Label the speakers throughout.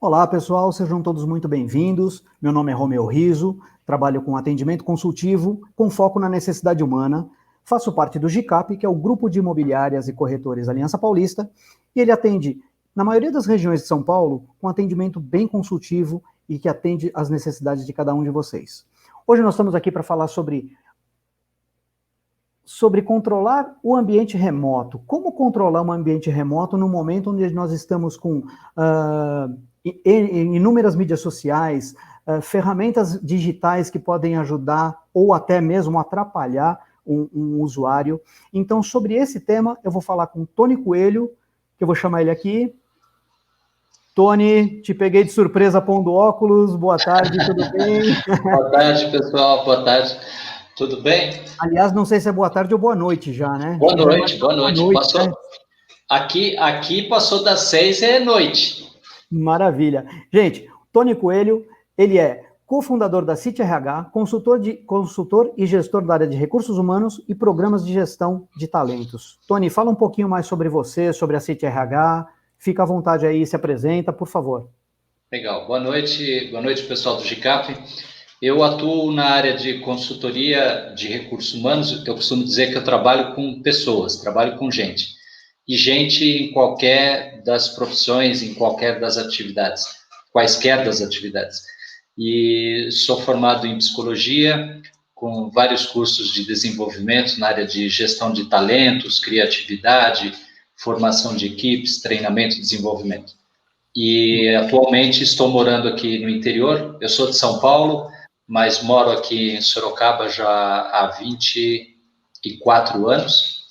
Speaker 1: Olá, pessoal, sejam todos muito bem-vindos. Meu nome é Romeu Riso, trabalho com atendimento consultivo com foco na necessidade humana. Faço parte do GICAP, que é o Grupo de Imobiliárias e Corretores Aliança Paulista, e ele atende, na maioria das regiões de São Paulo, com atendimento bem consultivo e que atende às necessidades de cada um de vocês. Hoje nós estamos aqui para falar sobre controlar o ambiente remoto. Como controlar um ambiente remoto no momento onde nós estamos com inúmeras mídias sociais, ferramentas digitais que podem ajudar ou até mesmo atrapalhar um usuário. Então, sobre esse tema, eu vou falar com o Tony Coelho, que eu vou chamar ele aqui. Tony, te peguei de surpresa pondo óculos. Boa tarde, tudo bem?
Speaker 2: Boa tarde, pessoal. Boa tarde. Tudo bem?
Speaker 1: Aliás, não sei se é boa tarde ou boa noite já, né?
Speaker 2: Boa noite, boa noite.
Speaker 1: Boa noite,
Speaker 2: Passou,
Speaker 1: né?
Speaker 2: aqui passou das 6 é noite.
Speaker 1: Maravilha. Gente, Tony Coelho, ele é cofundador da City RH, consultor e gestor da área de recursos humanos e programas de gestão de talentos. Tony, fala um pouquinho mais sobre você, sobre a City RH. Fica à vontade aí, se apresenta, por favor.
Speaker 2: Legal. Boa noite, pessoal do GICAP. Eu atuo na área de consultoria de recursos humanos. Eu costumo dizer que eu trabalho com pessoas, trabalho com gente. E gente em qualquer das profissões, em qualquer das atividades, quaisquer das atividades. E sou formado em psicologia, com vários cursos de desenvolvimento na área de gestão de talentos, criatividade, formação de equipes, treinamento e desenvolvimento. E atualmente estou morando aqui no interior. Eu sou de São Paulo, mas moro aqui em Sorocaba já há 24 anos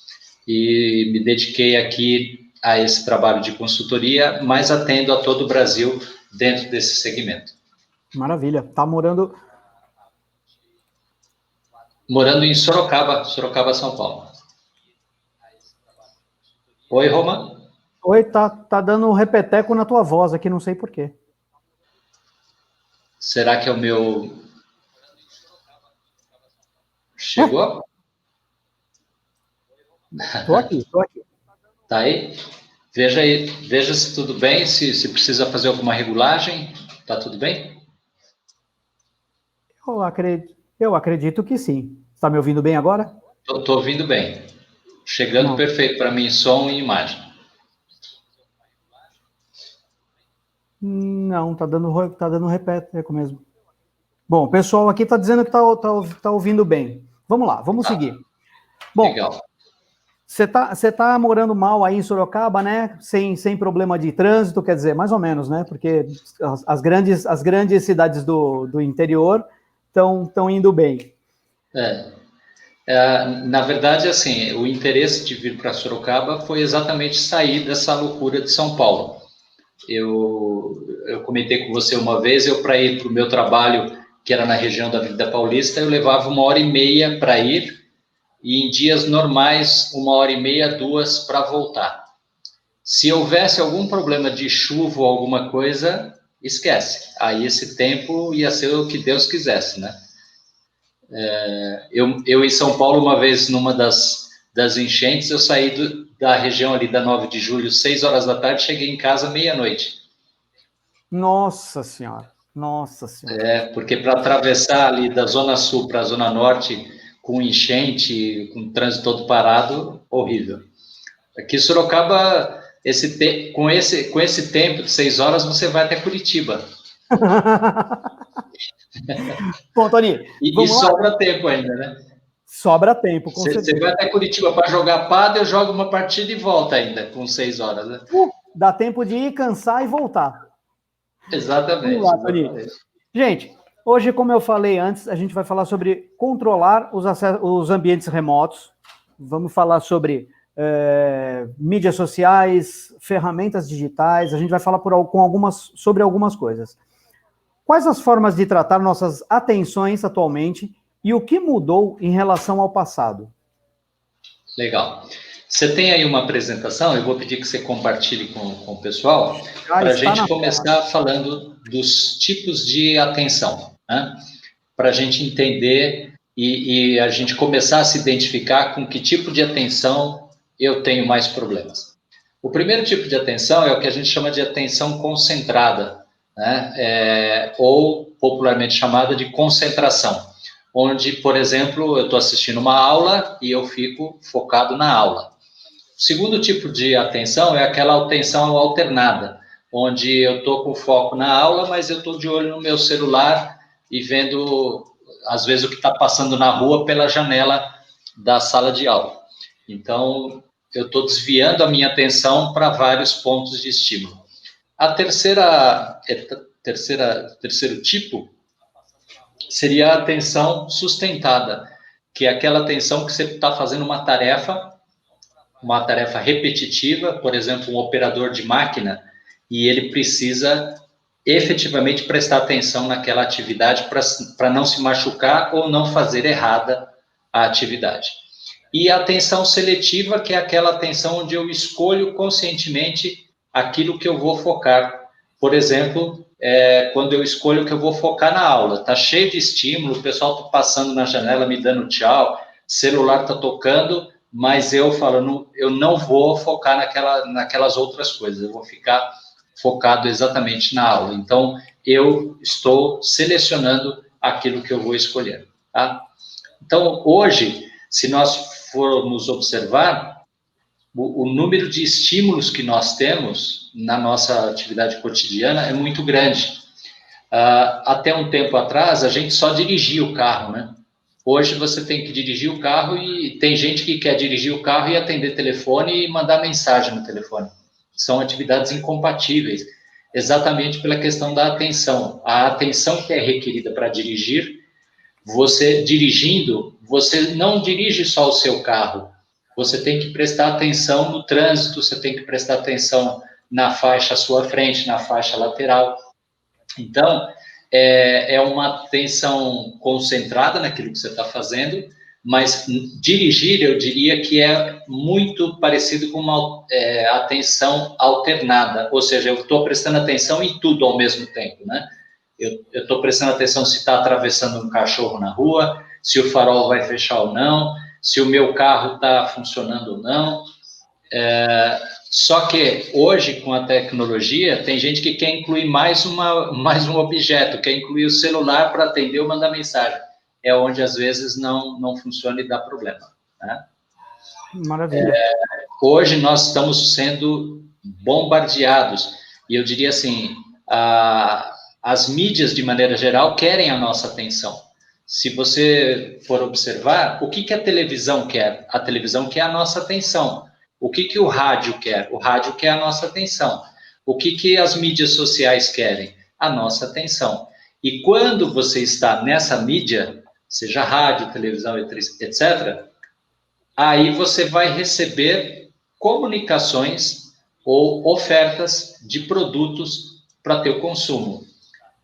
Speaker 2: e me dediquei aqui a esse trabalho de consultoria, mas atendo a todo o Brasil dentro desse segmento.
Speaker 1: Maravilha. Tá morando
Speaker 2: em Sorocaba, São Paulo. Oi, Roma.
Speaker 1: Oi, tá dando um repeteco na tua voz aqui, não sei porquê.
Speaker 2: Será que é o meu... Chegou?
Speaker 1: Tô aqui.
Speaker 2: Tá aí? Veja se tudo bem, se precisa fazer alguma regulagem. Tá tudo bem?
Speaker 1: Eu acredito que sim. Está me ouvindo bem agora?
Speaker 2: Tô ouvindo bem. Chegando perfeito para mim, som e imagem.
Speaker 1: Não, tá dando repeteco mesmo. Bom, o pessoal aqui tá dizendo que tá ouvindo bem. Vamos lá, vamos seguir. Bom,
Speaker 2: legal.
Speaker 1: Você tá morando mal aí em Sorocaba, né? Sem problema de trânsito, quer dizer, mais ou menos, né? Porque as grandes cidades do interior estão indo bem.
Speaker 2: Na verdade, assim, o interesse de vir para Sorocaba foi exatamente sair dessa loucura de São Paulo. Eu comentei com você uma vez, para ir para o meu trabalho, que era na região da Avenida Paulista, eu levava 1h30 para ir, e em dias normais, 1h30, 2 para voltar. Se houvesse algum problema de chuva ou alguma coisa, esquece. Aí esse tempo ia ser o que Deus quisesse, né? Eu em São Paulo, uma vez, numa das enchentes, eu saí da região ali da 9 de julho, 6 horas da tarde, cheguei em casa meia-noite.
Speaker 1: Nossa Senhora.
Speaker 2: Porque para atravessar ali da Zona Sul para a Zona Norte, com enchente, com o trânsito todo parado, horrível. Aqui em Sorocaba, com esse tempo de 6 horas, você vai até Curitiba.
Speaker 1: Bom, Tony,
Speaker 2: e sobra tempo ainda, né?
Speaker 1: Sobra tempo, com certeza.
Speaker 2: Você vai até Curitiba para jogar pádel, eu jogo uma partida e volta ainda, com 6 horas, né?
Speaker 1: Dá tempo de ir, cansar e voltar.
Speaker 2: Exatamente.
Speaker 1: Vamos lá, Tony. Gente, hoje, como eu falei antes, a gente vai falar sobre controlar os ambientes remotos. Vamos falar sobre mídias sociais, ferramentas digitais. A gente vai falar sobre algumas coisas. Quais as formas de tratar nossas atenções atualmente e o que mudou em relação ao passado?
Speaker 2: Legal. Você tem aí uma apresentação, eu vou pedir que você compartilhe com o pessoal, para a gente começar falando dos tipos de atenção, né? Para a gente entender e a gente começar a se identificar com que tipo de atenção eu tenho mais problemas. O primeiro tipo de atenção é o que a gente chama de atenção concentrada, né? Ou popularmente chamada de concentração, onde, por exemplo, eu estou assistindo uma aula e eu fico focado na aula. O segundo tipo de atenção é aquela atenção alternada, onde eu estou com foco na aula, mas eu estou de olho no meu celular e vendo, às vezes, o que está passando na rua pela janela da sala de aula. Então, eu estou desviando a minha atenção para vários pontos de estímulo. Terceiro tipo seria a atenção sustentada, que é aquela atenção que você está fazendo uma tarefa repetitiva, por exemplo, um operador de máquina, e ele precisa efetivamente prestar atenção naquela atividade para não se machucar ou não fazer errada a atividade. E a atenção seletiva, que é aquela atenção onde eu escolho conscientemente aquilo que eu vou focar. Por exemplo, quando eu escolho que eu vou focar na aula, está cheio de estímulo, o pessoal está passando na janela me dando tchau, celular está tocando, mas eu falo, eu não vou focar naquelas outras coisas, eu vou ficar focado exatamente na aula. Então, eu estou selecionando aquilo que eu vou escolher. Tá? Então, hoje, se nós formos observar, o número de estímulos que nós temos na nossa atividade cotidiana é muito grande. Até um tempo atrás, a gente só dirigia o carro, né? Hoje você tem que dirigir o carro e tem gente que quer dirigir o carro e atender telefone e mandar mensagem no telefone. São atividades incompatíveis, exatamente pela questão da atenção. A atenção que é requerida para dirigir, você dirigindo, você não dirige só o seu carro, você tem que prestar atenção no trânsito, você tem que prestar atenção na faixa à sua frente, na faixa lateral. Então, é uma atenção concentrada naquilo que você está fazendo, mas dirigir, eu diria que é muito parecido com uma atenção alternada, ou seja, eu estou prestando atenção em tudo ao mesmo tempo, né? Eu estou prestando atenção se está atravessando um cachorro na rua, se o farol vai fechar ou não, se o meu carro está funcionando ou não. Só que hoje, com a tecnologia, tem gente que quer incluir mais um objeto, quer incluir o celular para atender ou mandar mensagem. É onde, às vezes, não funciona e dá problema. Né?
Speaker 1: Maravilha.
Speaker 2: Hoje, nós estamos sendo bombardeados. E eu diria assim, as mídias, de maneira geral, querem a nossa atenção. Se você for observar, o que a televisão quer? A televisão quer a nossa atenção. O que o rádio quer? O rádio quer a nossa atenção. O que as mídias sociais querem? A nossa atenção. E quando você está nessa mídia, seja rádio, televisão, etc., aí você vai receber comunicações ou ofertas de produtos para teu consumo.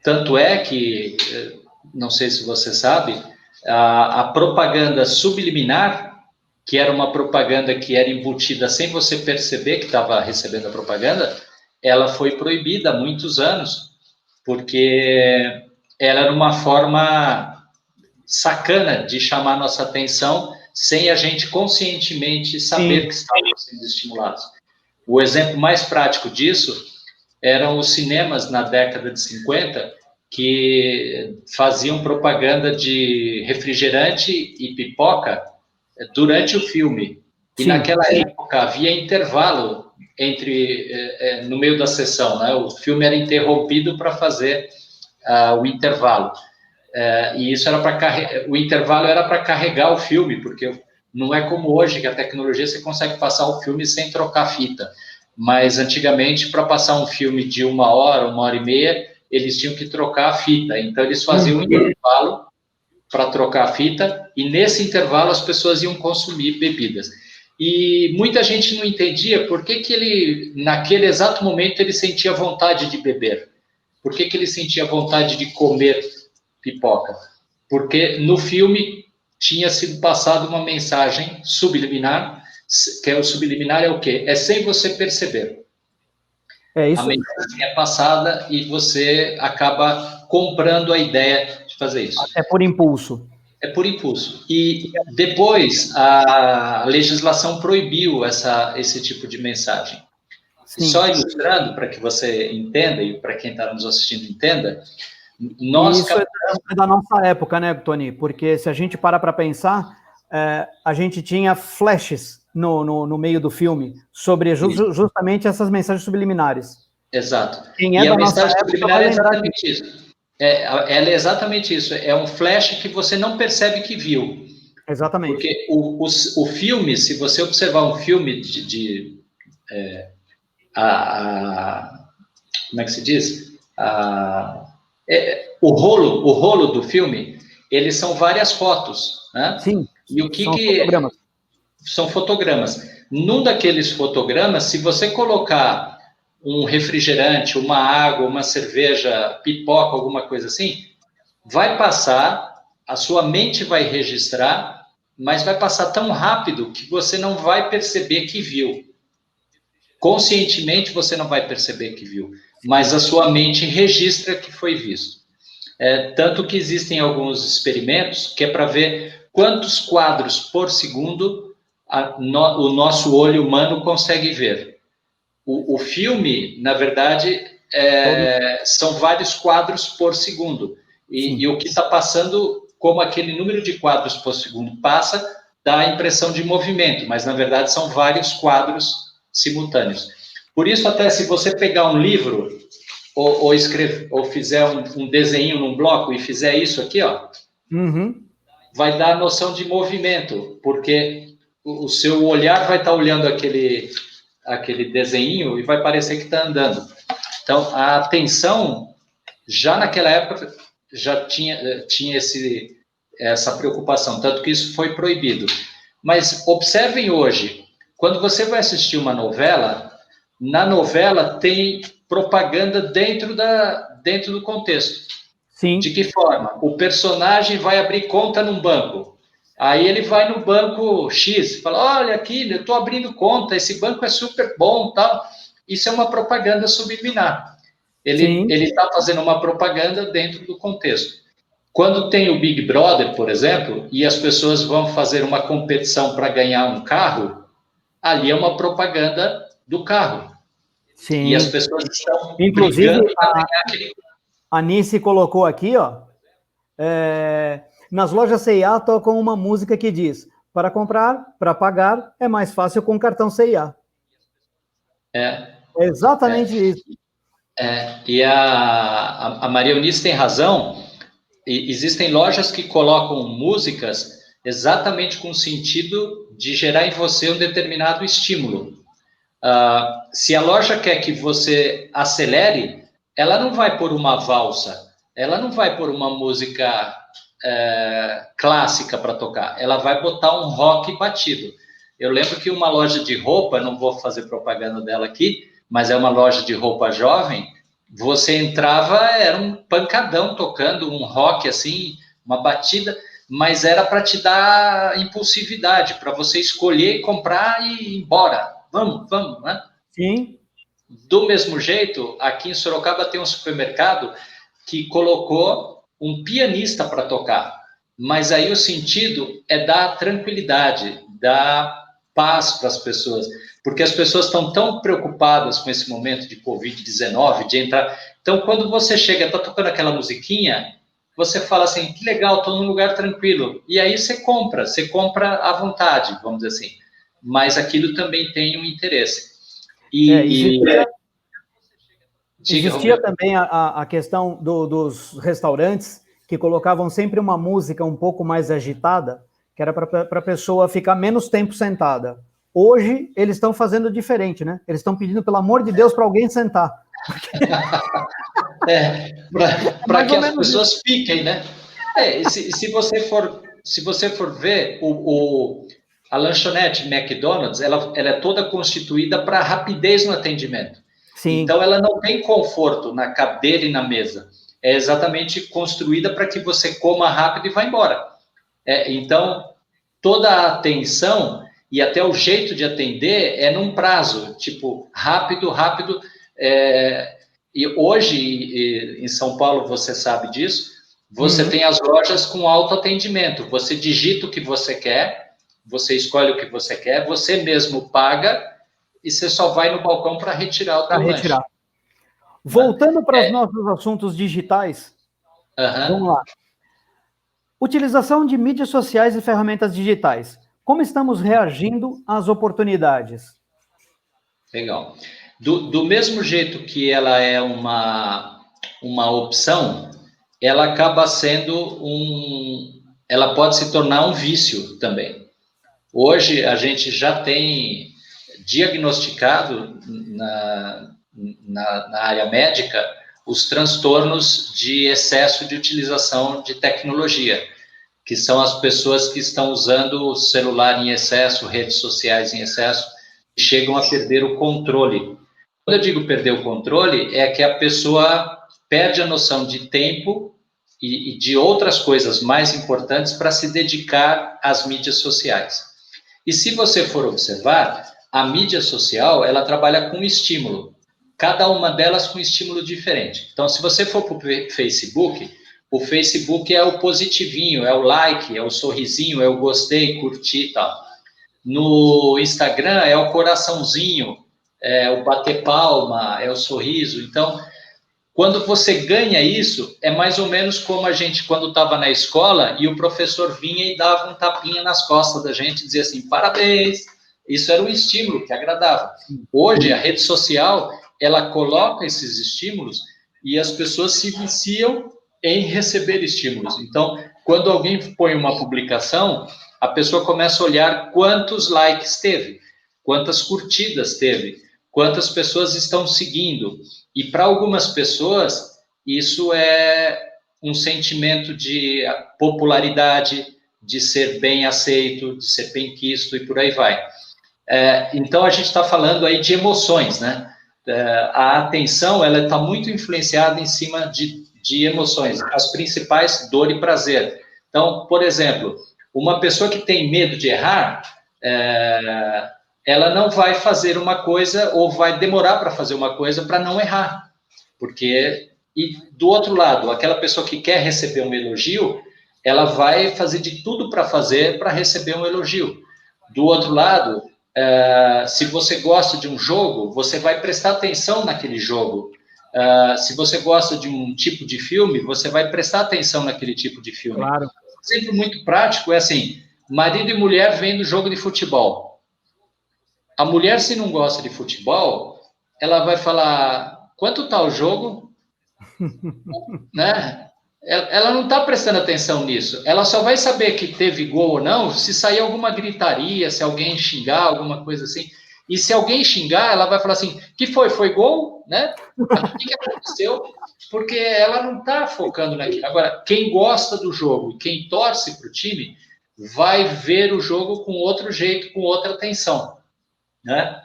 Speaker 2: Tanto é que, não sei se você sabe, a propaganda subliminar, que era uma propaganda que era embutida sem você perceber que estava recebendo a propaganda, ela foi proibida há muitos anos, porque ela era uma forma sacana de chamar nossa atenção sem a gente conscientemente saber que estávamos sendo estimulados. O exemplo mais prático disso eram os cinemas na década de 50, que faziam propaganda de refrigerante e pipoca durante o filme. E naquela época havia intervalo no meio da sessão, né? O filme era interrompido para fazer o intervalo. E isso era o intervalo era para carregar o filme, porque não é como hoje, que a tecnologia você consegue passar o filme sem trocar fita. Mas antigamente, para passar um filme de 1 hora, 1 hora e meia, eles tinham que trocar a fita. Então, eles faziam um intervalo para trocar a fita, e nesse intervalo as pessoas iam consumir bebidas. E muita gente não entendia por que ele, naquele exato momento, ele sentia vontade de beber. Por que ele sentia vontade de comer pipoca? Porque no filme tinha sido passada uma mensagem subliminar, que o subliminar é o quê? É sem você perceber.
Speaker 1: Isso.
Speaker 2: A mensagem é passada e você acaba comprando a ideia de fazer isso.
Speaker 1: É por impulso.
Speaker 2: É por impulso. E depois a legislação proibiu esse tipo de mensagem. E só ilustrando para que você entenda e para quem está nos assistindo entenda, nós
Speaker 1: isso é da nossa época, né, Tony? Porque se a gente parar para pensar, a gente tinha flashes no meio do filme sobre justamente essas mensagens subliminares.
Speaker 2: Exato.
Speaker 1: Quem é
Speaker 2: e
Speaker 1: da
Speaker 2: a
Speaker 1: nossa
Speaker 2: mensagem
Speaker 1: época
Speaker 2: subliminar
Speaker 1: vai
Speaker 2: é
Speaker 1: lembrar
Speaker 2: exatamente isso. Ela é exatamente isso. É um flash que você não percebe que viu.
Speaker 1: Exatamente.
Speaker 2: Porque o filme, se você observar um filme como é que se diz? O rolo do filme, eles são várias fotos, né?
Speaker 1: Sim,
Speaker 2: E o
Speaker 1: são fotogramas.
Speaker 2: São fotogramas. Num daqueles fotogramas, se você colocar um refrigerante, uma água, uma cerveja, pipoca, alguma coisa assim, vai passar, a sua mente vai registrar, mas vai passar tão rápido que você não vai perceber que viu. Conscientemente você não vai perceber que viu, mas a sua mente registra que foi visto. Tanto que existem alguns experimentos que é para ver quantos quadros por segundo o nosso olho humano consegue ver. O filme, na verdade, são vários quadros por segundo. E o que está passando, como aquele número de quadros por segundo passa, dá a impressão de movimento, mas na verdade são vários quadros simultâneos. Por isso, até se você pegar um livro ou fizer um desenho num bloco e fizer isso aqui, ó, vai dar a noção de movimento, porque o seu olhar vai estar olhando aquele desenho e vai parecer que está andando. Então, a atenção, já naquela época, já tinha essa preocupação, tanto que isso foi proibido. Mas observem hoje, quando você vai assistir uma novela, na novela tem propaganda dentro do contexto.
Speaker 1: Sim.
Speaker 2: De que forma? O personagem vai abrir conta num banco. Aí ele vai no banco X, fala, olha aqui, eu estou abrindo conta, esse banco é super bom, tal. Isso é uma propaganda subliminar. Ele está fazendo uma propaganda dentro do contexto. Quando tem o Big Brother, por exemplo, e as pessoas vão fazer uma competição para ganhar um carro, ali é uma propaganda do carro.
Speaker 1: Sim.
Speaker 2: E as pessoas estão
Speaker 1: inclusive,
Speaker 2: brigando para ganhar aquele.
Speaker 1: A Nice colocou aqui, ó, nas lojas C&A tocam uma música que diz, para comprar, para pagar, é mais fácil com cartão C&A. É exatamente isso.
Speaker 2: E a Maria Eunice tem razão, existem lojas que colocam músicas exatamente com o sentido de gerar em você um determinado estímulo. Se a loja quer que você acelere, ela não vai pôr uma valsa, ela não vai pôr uma música clássica para tocar, ela vai botar um rock batido. Eu lembro que uma loja de roupa, não vou fazer propaganda dela aqui, mas é uma loja de roupa jovem, você entrava, era um pancadão tocando, um rock assim, uma batida, mas era para te dar impulsividade, para você escolher, comprar e ir embora. Vamos, né?
Speaker 1: Sim.
Speaker 2: Do mesmo jeito, aqui em Sorocaba tem um supermercado que colocou um pianista para tocar, mas aí o sentido é dar tranquilidade, dar paz para as pessoas, porque as pessoas estão tão preocupadas com esse momento de Covid-19, de entrar. Então, quando você chega, está tocando aquela musiquinha, você fala assim, que legal, estou num lugar tranquilo. E aí você compra à vontade, vamos dizer assim. Mas aquilo também tem um interesse.
Speaker 1: Existia também a questão dos restaurantes que colocavam sempre uma música um pouco mais agitada, que era para a pessoa ficar menos tempo sentada. Hoje, eles estão fazendo diferente, né? Eles estão pedindo, pelo amor de Deus, para alguém sentar.
Speaker 2: Para que as pessoas fiquem, né? Se você for ver, a lanchonete McDonald's, ela é toda constituída para rapidez no atendimento. Sim. Então, ela não tem conforto na cadeira e na mesa. É exatamente construída para que você coma rápido e vá embora. Então, toda a atenção e até o jeito de atender é num prazo, tipo, rápido. E hoje, em São Paulo, você sabe disso, você tem as lojas com autoatendimento. Você digita o que você quer, você escolhe o que você quer, você mesmo paga e você só vai no balcão para retirar o teu lanche.
Speaker 1: Voltando para os nossos assuntos digitais, vamos lá. Utilização de mídias sociais e ferramentas digitais. Como estamos reagindo às oportunidades?
Speaker 2: Legal. Do mesmo jeito que ela é uma opção, ela acaba sendo ela pode se tornar um vício também. Hoje a gente já tem diagnosticado na área médica os transtornos de excesso de utilização de tecnologia, que são as pessoas que estão usando o celular em excesso, redes sociais em excesso, e chegam a perder o controle. Quando eu digo perder o controle, é que a pessoa perde a noção de tempo e de outras coisas mais importantes para se dedicar às mídias sociais. E se você for observar, a mídia social, ela trabalha com estímulo, cada uma delas com estímulo diferente. Então, se você for para o Facebook é o positivinho, é o like, é o sorrisinho, é o gostei, curtir e tal. No Instagram é o coraçãozinho, é o bater palma, é o sorriso. Então, quando você ganha isso, é mais ou menos como a gente, quando estava na escola, e o professor vinha e dava um tapinha nas costas da gente, dizia assim, parabéns. Isso era um estímulo que agradava. Hoje, a rede social, ela coloca esses estímulos e as pessoas se viciam em receber estímulos. Então, quando alguém põe uma publicação, a pessoa começa a olhar quantos likes teve, quantas curtidas teve, quantas pessoas estão seguindo. E para algumas pessoas, isso é um sentimento de popularidade, de ser bem aceito, de ser bem-quisto e por aí vai. Então, a gente está falando aí de emoções, né? A atenção, ela está muito influenciada em cima de emoções, as principais, dor e prazer. Então, por exemplo, uma pessoa que tem medo de errar, ela não vai fazer uma coisa ou vai demorar para fazer uma coisa para não errar. E do outro lado, aquela pessoa que quer receber um elogio, ela vai fazer de tudo para receber um elogio. Do outro lado, se você gosta de um jogo, você vai prestar atenção naquele jogo. Se você gosta de um tipo de filme, você vai prestar atenção naquele tipo de filme.
Speaker 1: Claro.
Speaker 2: Um exemplo muito prático é assim, marido e mulher vendo jogo de futebol. A mulher, se não gosta de futebol, ela vai falar, quanto está o jogo? Né? Ela não está prestando atenção nisso. Ela só vai saber que teve gol ou não se sair alguma gritaria, se alguém xingar, alguma coisa assim. E se alguém xingar, ela vai falar assim, que foi? Foi gol? Né? O que aconteceu? Porque ela não está focando naquilo. Agora, quem gosta do jogo, quem torce para o time, vai ver o jogo com outro jeito, com outra atenção. Né?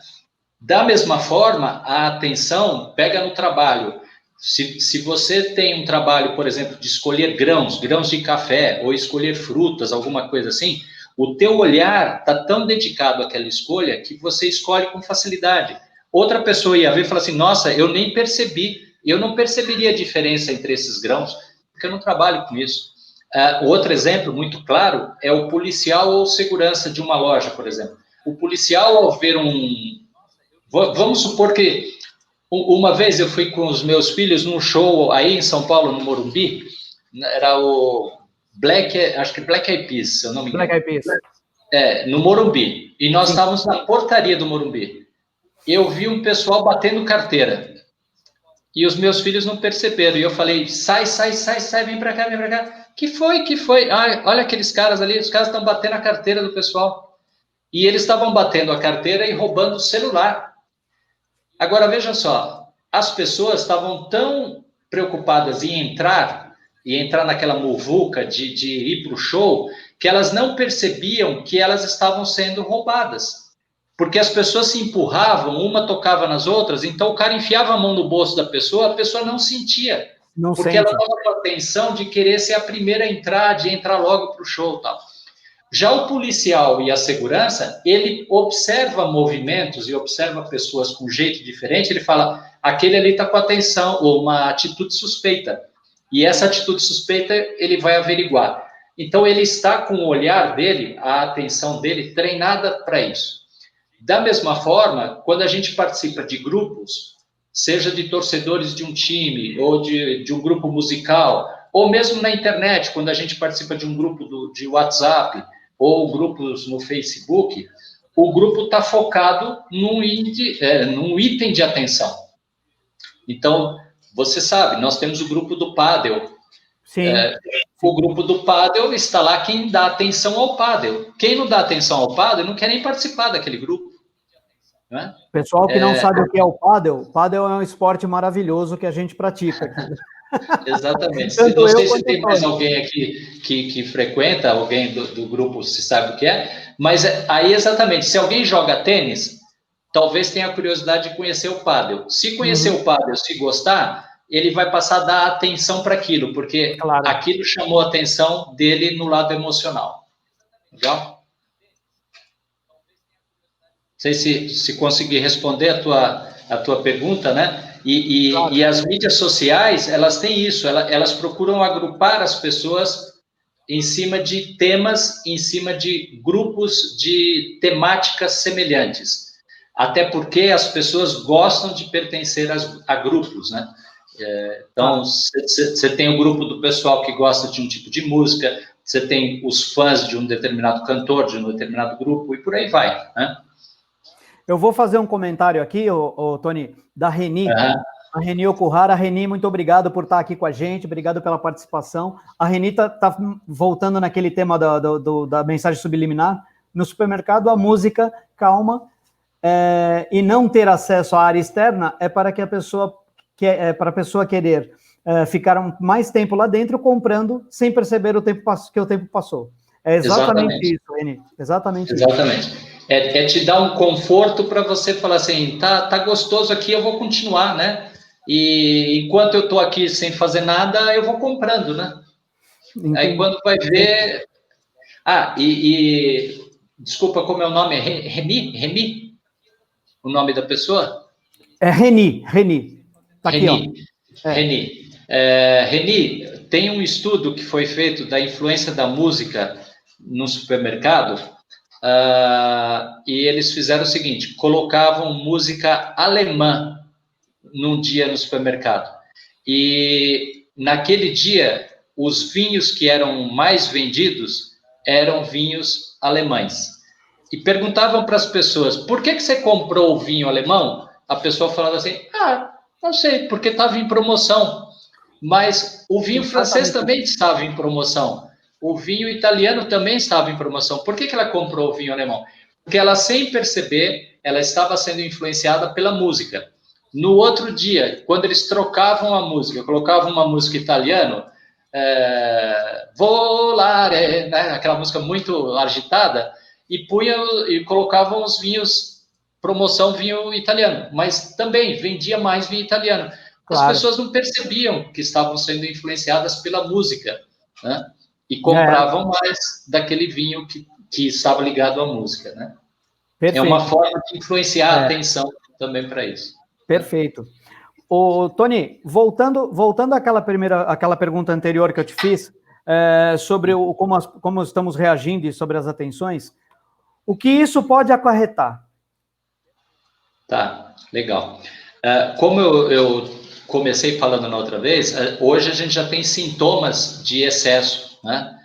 Speaker 2: Da mesma forma, a atenção pega no trabalho. Se você tem um trabalho, por exemplo, de escolher grãos de café, ou escolher frutas, alguma coisa assim, o teu olhar está tão dedicado àquela escolha que você escolhe com facilidade. Outra pessoa ia ver e falar assim, nossa, eu nem percebi, eu não perceberia a diferença entre esses grãos, porque eu não trabalho com isso. Outro exemplo muito claro é o policial ou segurança de uma loja, por exemplo. O policial, ao ver vamos supor que uma vez eu fui com os meus filhos num show aí em São Paulo, no Morumbi, era o acho que Black Eyed Peas, se eu não me engano.
Speaker 1: Black Eyed Peas.
Speaker 2: No Morumbi. E nós estávamos na portaria do Morumbi. Eu vi um pessoal batendo carteira. E os meus filhos não perceberam. E eu falei, sai, vem pra cá, vem pra cá. Que foi? Ah, olha aqueles caras ali, os caras estão batendo a carteira do pessoal. E eles estavam batendo a carteira e roubando o celular. Agora, veja só, as pessoas estavam tão preocupadas em entrar naquela muvuca de ir para o show, que elas não percebiam que elas estavam sendo roubadas. Porque as pessoas se empurravam, uma tocava nas outras, então o cara enfiava a mão no bolso da pessoa, a pessoa não sentia. Porque ela estava com a atenção de querer ser a primeira a entrar, de entrar logo para o show e tal. Já o policial e a segurança, ele observa movimentos e observa pessoas com jeito diferente, ele fala, aquele ali está com atenção, ou uma atitude suspeita. E essa atitude suspeita, ele vai averiguar. Então, ele está com o olhar dele, a atenção dele, treinada para isso. Da mesma forma, quando a gente participa de grupos, seja de torcedores de um time, ou de um grupo musical, ou mesmo na internet, quando a gente participa de um grupo de WhatsApp, ou grupos no Facebook, o grupo está focado num item de atenção. Então, você sabe, nós temos o grupo do pádel.
Speaker 1: Sim.
Speaker 2: O grupo do pádel está lá quem dá atenção ao pádel. Quem não dá atenção ao pádel não quer nem participar daquele grupo. Né?
Speaker 1: Pessoal que não sabe o que é o pádel é um esporte maravilhoso que a gente pratica aqui.
Speaker 2: Exatamente. Não sei se tem mais alguém aqui que frequenta, alguém do grupo se sabe o que é, mas aí exatamente, se alguém joga tênis, talvez tenha a curiosidade de conhecer o pádel. Se conhecer o pádel, se gostar, ele vai passar a dar atenção para aquilo, porque aquilo chamou a atenção dele no lado emocional. Legal? Não sei se consegui responder a tua pergunta, né? E as mídias sociais, elas têm isso, elas procuram agrupar as pessoas em cima de temas, em cima de grupos de temáticas semelhantes. Até porque as pessoas gostam de pertencer a grupos, né? Então, você tem o grupo do pessoal que gosta de um tipo de música, você tem os fãs de um determinado cantor, de um determinado grupo, e por aí vai, né?
Speaker 1: Eu vou fazer um comentário aqui, Tony, da Reni. A Reni Okuhara. Reni, muito obrigado por estar aqui com a gente, obrigado pela participação. A Reni está voltando naquele tema da mensagem subliminar. No supermercado, a música calma e não ter acesso à área externa é para que a pessoa querer ficar mais tempo lá dentro comprando sem perceber que o tempo passou. É exatamente isso, Reni. Exatamente.
Speaker 2: Isso. É te dar um conforto para você falar assim, tá gostoso aqui, eu vou continuar, né? E enquanto eu estou aqui sem fazer nada, eu vou comprando, né? Entendi. Aí quando vai ver... desculpa, como é o nome? Reni? O nome da pessoa?
Speaker 1: É Reni. Tá aqui,
Speaker 2: Reni. Reni, tem um estudo que foi feito da influência da música no supermercado, e eles fizeram o seguinte, colocavam música alemã num dia no supermercado. E naquele dia, os vinhos que eram mais vendidos eram vinhos alemães. E perguntavam para as pessoas, por que você comprou o vinho alemão? A pessoa falava assim, não sei, porque estava em promoção. Mas o vinho francês também estava em promoção. O vinho italiano também estava em promoção. Por que ela comprou o vinho alemão? Porque ela, sem perceber, ela estava sendo influenciada pela música. No outro dia, quando eles trocavam a música, colocavam uma música italiana, Volare, né? Aquela música muito agitada, e colocavam os vinhos, promoção vinho italiano, mas também vendia mais vinho italiano. As pessoas não percebiam que estavam sendo influenciadas pela música, né? E compravam mais daquele vinho que estava ligado à música, né? Perfeito. É uma forma de influenciar a atenção também para isso.
Speaker 1: Perfeito. Tony, voltando àquela pergunta anterior que eu te fiz, sobre como estamos reagindo e sobre as atenções, o que isso pode acarretar?
Speaker 2: Tá, legal. Como eu comecei falando na outra vez, hoje a gente já tem sintomas de excesso, né?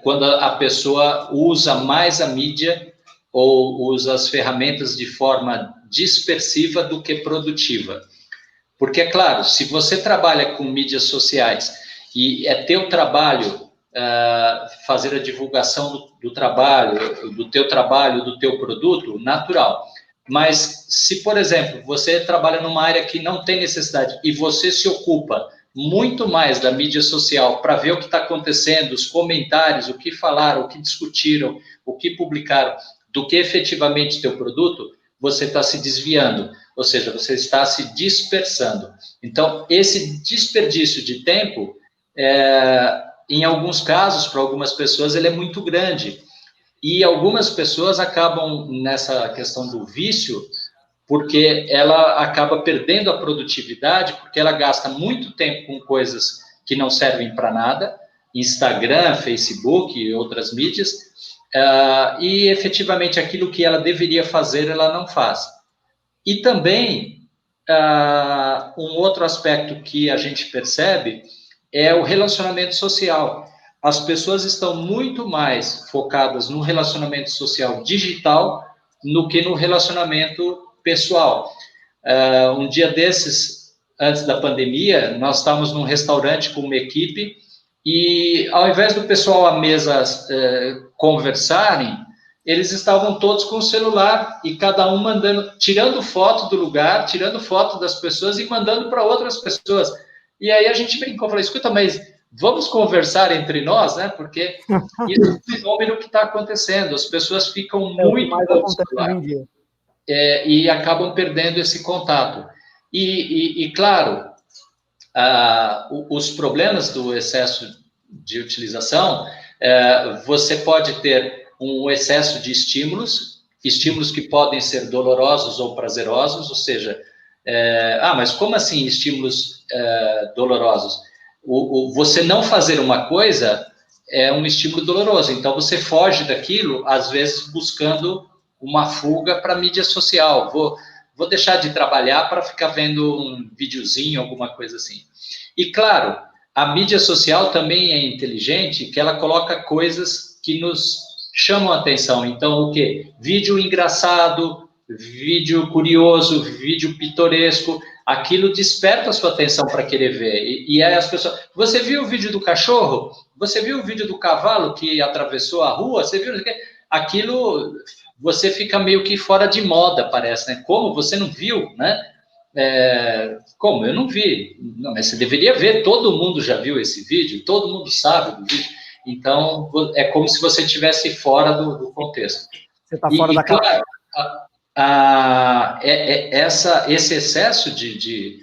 Speaker 2: Quando a pessoa usa mais a mídia ou usa as ferramentas de forma dispersiva do que produtiva. Porque, é claro, se você trabalha com mídias sociais e é teu trabalho fazer a divulgação do trabalho, do teu produto, natural. Mas se, por exemplo, você trabalha numa área que não tem necessidade e você se ocupa muito mais da mídia social para ver o que está acontecendo, os comentários, o que falaram, o que discutiram, o que publicaram, do que efetivamente teu produto, você está se desviando, ou seja, você está se dispersando. Então, esse desperdício de tempo, em alguns casos, para algumas pessoas, ele é muito grande. E algumas pessoas acabam nessa questão do vício, porque ela acaba perdendo a produtividade, porque ela gasta muito tempo com coisas que não servem para nada, Instagram, Facebook e outras mídias, e efetivamente aquilo que ela deveria fazer, ela não faz. E também, um outro aspecto que a gente percebe é o relacionamento social. As pessoas estão muito mais focadas no relacionamento social digital do que no relacionamento pessoal. Um dia desses, antes da pandemia, nós estávamos num restaurante com uma equipe e, ao invés do pessoal à mesa conversarem, eles estavam todos com o celular e cada um mandando, tirando foto do lugar, tirando foto das pessoas e mandando para outras pessoas. E aí a gente brincou, falou, escuta, mas vamos conversar entre nós, né? Porque isso é um fenômeno que está acontecendo. As pessoas ficam muito no celular e acabam perdendo esse contato. E claro, os problemas do excesso de utilização, você pode ter um excesso de estímulos que podem ser dolorosos ou prazerosos, ou seja, mas como assim estímulos dolorosos? Você não fazer uma coisa é um estímulo doloroso, então você foge daquilo, às vezes buscando uma fuga para a mídia social. Vou deixar de trabalhar para ficar vendo um videozinho, alguma coisa assim. E claro, a mídia social também é inteligente, que ela coloca coisas que nos chamam a atenção. Então, o quê? Vídeo engraçado, vídeo curioso, vídeo pitoresco, aquilo desperta a sua atenção para querer ver. E aí as pessoas... Você viu o vídeo do cachorro? Você viu o vídeo do cavalo que atravessou a rua? Você viu... Aquilo, você fica meio que fora de moda, parece, né? Como? Você não viu, né? Como? Eu não vi. Não, mas você deveria ver, todo mundo já viu esse vídeo, todo mundo sabe do vídeo. Então, é como se você estivesse fora do contexto.
Speaker 1: Você está fora da
Speaker 2: claro, esse excesso de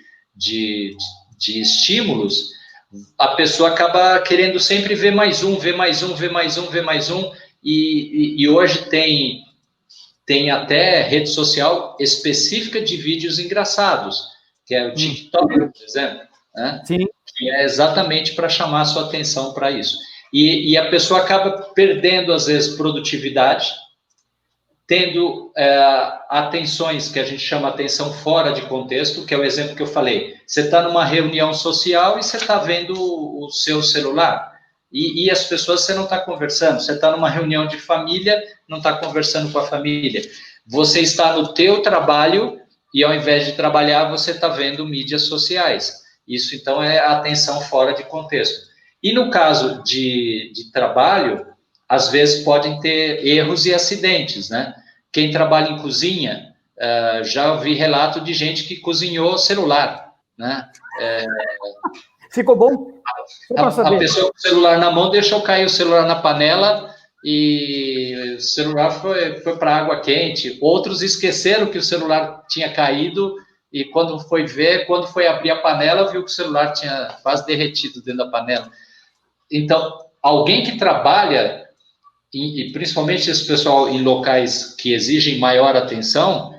Speaker 2: estímulos, a pessoa acaba querendo sempre ver mais um, ver mais um, ver mais um, ver mais um, e hoje tem até rede social específica de vídeos engraçados, que é o TikTok, por exemplo, né?
Speaker 1: Sim.
Speaker 2: Que é exatamente para chamar a sua atenção para isso. E a pessoa acaba perdendo, às vezes, produtividade, tendo atenções que a gente chama atenção fora de contexto, que é o exemplo que eu falei. Você está numa reunião social e você está vendo o seu celular. E as pessoas você não está conversando. Você está numa reunião de família, não está conversando com a família. Você está no teu trabalho e, ao invés de trabalhar, você está vendo mídias sociais. Isso, então, é atenção fora de contexto. E no caso de trabalho, às vezes podem ter erros e acidentes, né? Quem trabalha em cozinha, já ouvi relato de gente que cozinhou celular, né?
Speaker 1: Ficou bom?
Speaker 2: A pessoa com o celular na mão deixou cair o celular na panela e o celular foi para água quente. Outros esqueceram que o celular tinha caído e quando foi abrir a panela, viu que o celular tinha quase derretido dentro da panela. Então, alguém que trabalha, e principalmente esse pessoal em locais que exigem maior atenção,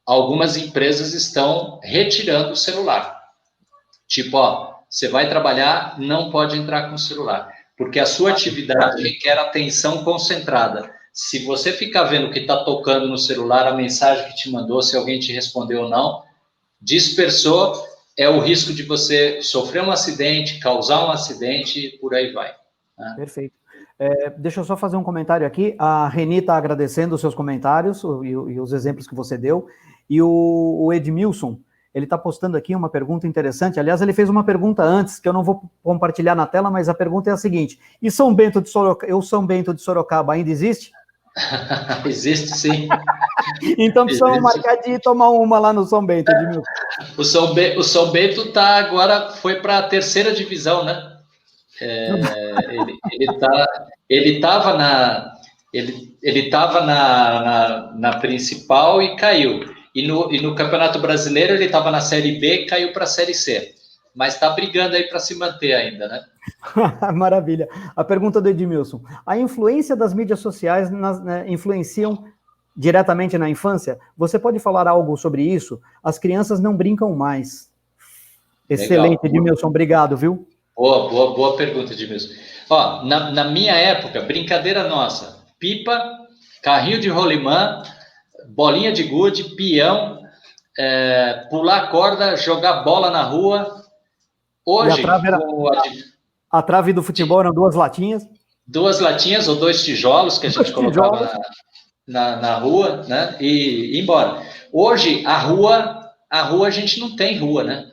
Speaker 2: algumas empresas estão retirando o celular. Tipo, você vai trabalhar, não pode entrar com o celular, porque a sua atividade requer atenção concentrada. Se você ficar vendo o que está tocando no celular, a mensagem que te mandou, se alguém te respondeu ou não, dispersou, é o risco de você sofrer um acidente, causar um acidente e por aí vai. Né?
Speaker 1: Perfeito. Deixa eu só fazer um comentário aqui. A Reni está agradecendo os seus comentários e os exemplos que você deu. E o Edmilson, ele está postando aqui uma pergunta interessante. Aliás, ele fez uma pergunta antes, que eu não vou compartilhar na tela, mas a pergunta é a seguinte. E São Bento de Sorocaba ainda existe?
Speaker 2: Existe, sim.
Speaker 1: Então precisamos marcar de ir tomar uma lá no São Bento, Edmilson.
Speaker 2: O São Bento agora foi para a 3ª divisão, né? Ele estava na principal e caiu. E no Campeonato Brasileiro ele estava na Série B e caiu para a Série C. Mas está brigando aí para se manter ainda, né?
Speaker 1: Maravilha. A pergunta do Edmilson. A influência das mídias sociais influenciam diretamente na infância? Você pode falar algo sobre isso? As crianças não brincam mais. Excelente, legal. Edmilson. Obrigado, viu?
Speaker 2: Boa pergunta, Edmilson. Na minha época, brincadeira nossa, pipa, carrinho de rolimã, bolinha de gude, peão, pular corda, jogar bola na rua. Hoje,
Speaker 1: a trave do futebol eram 2 latinhas.
Speaker 2: 2 latinhas ou 2 tijolos que a gente colocava na rua, né? E embora. Hoje, a rua a gente não tem rua, né?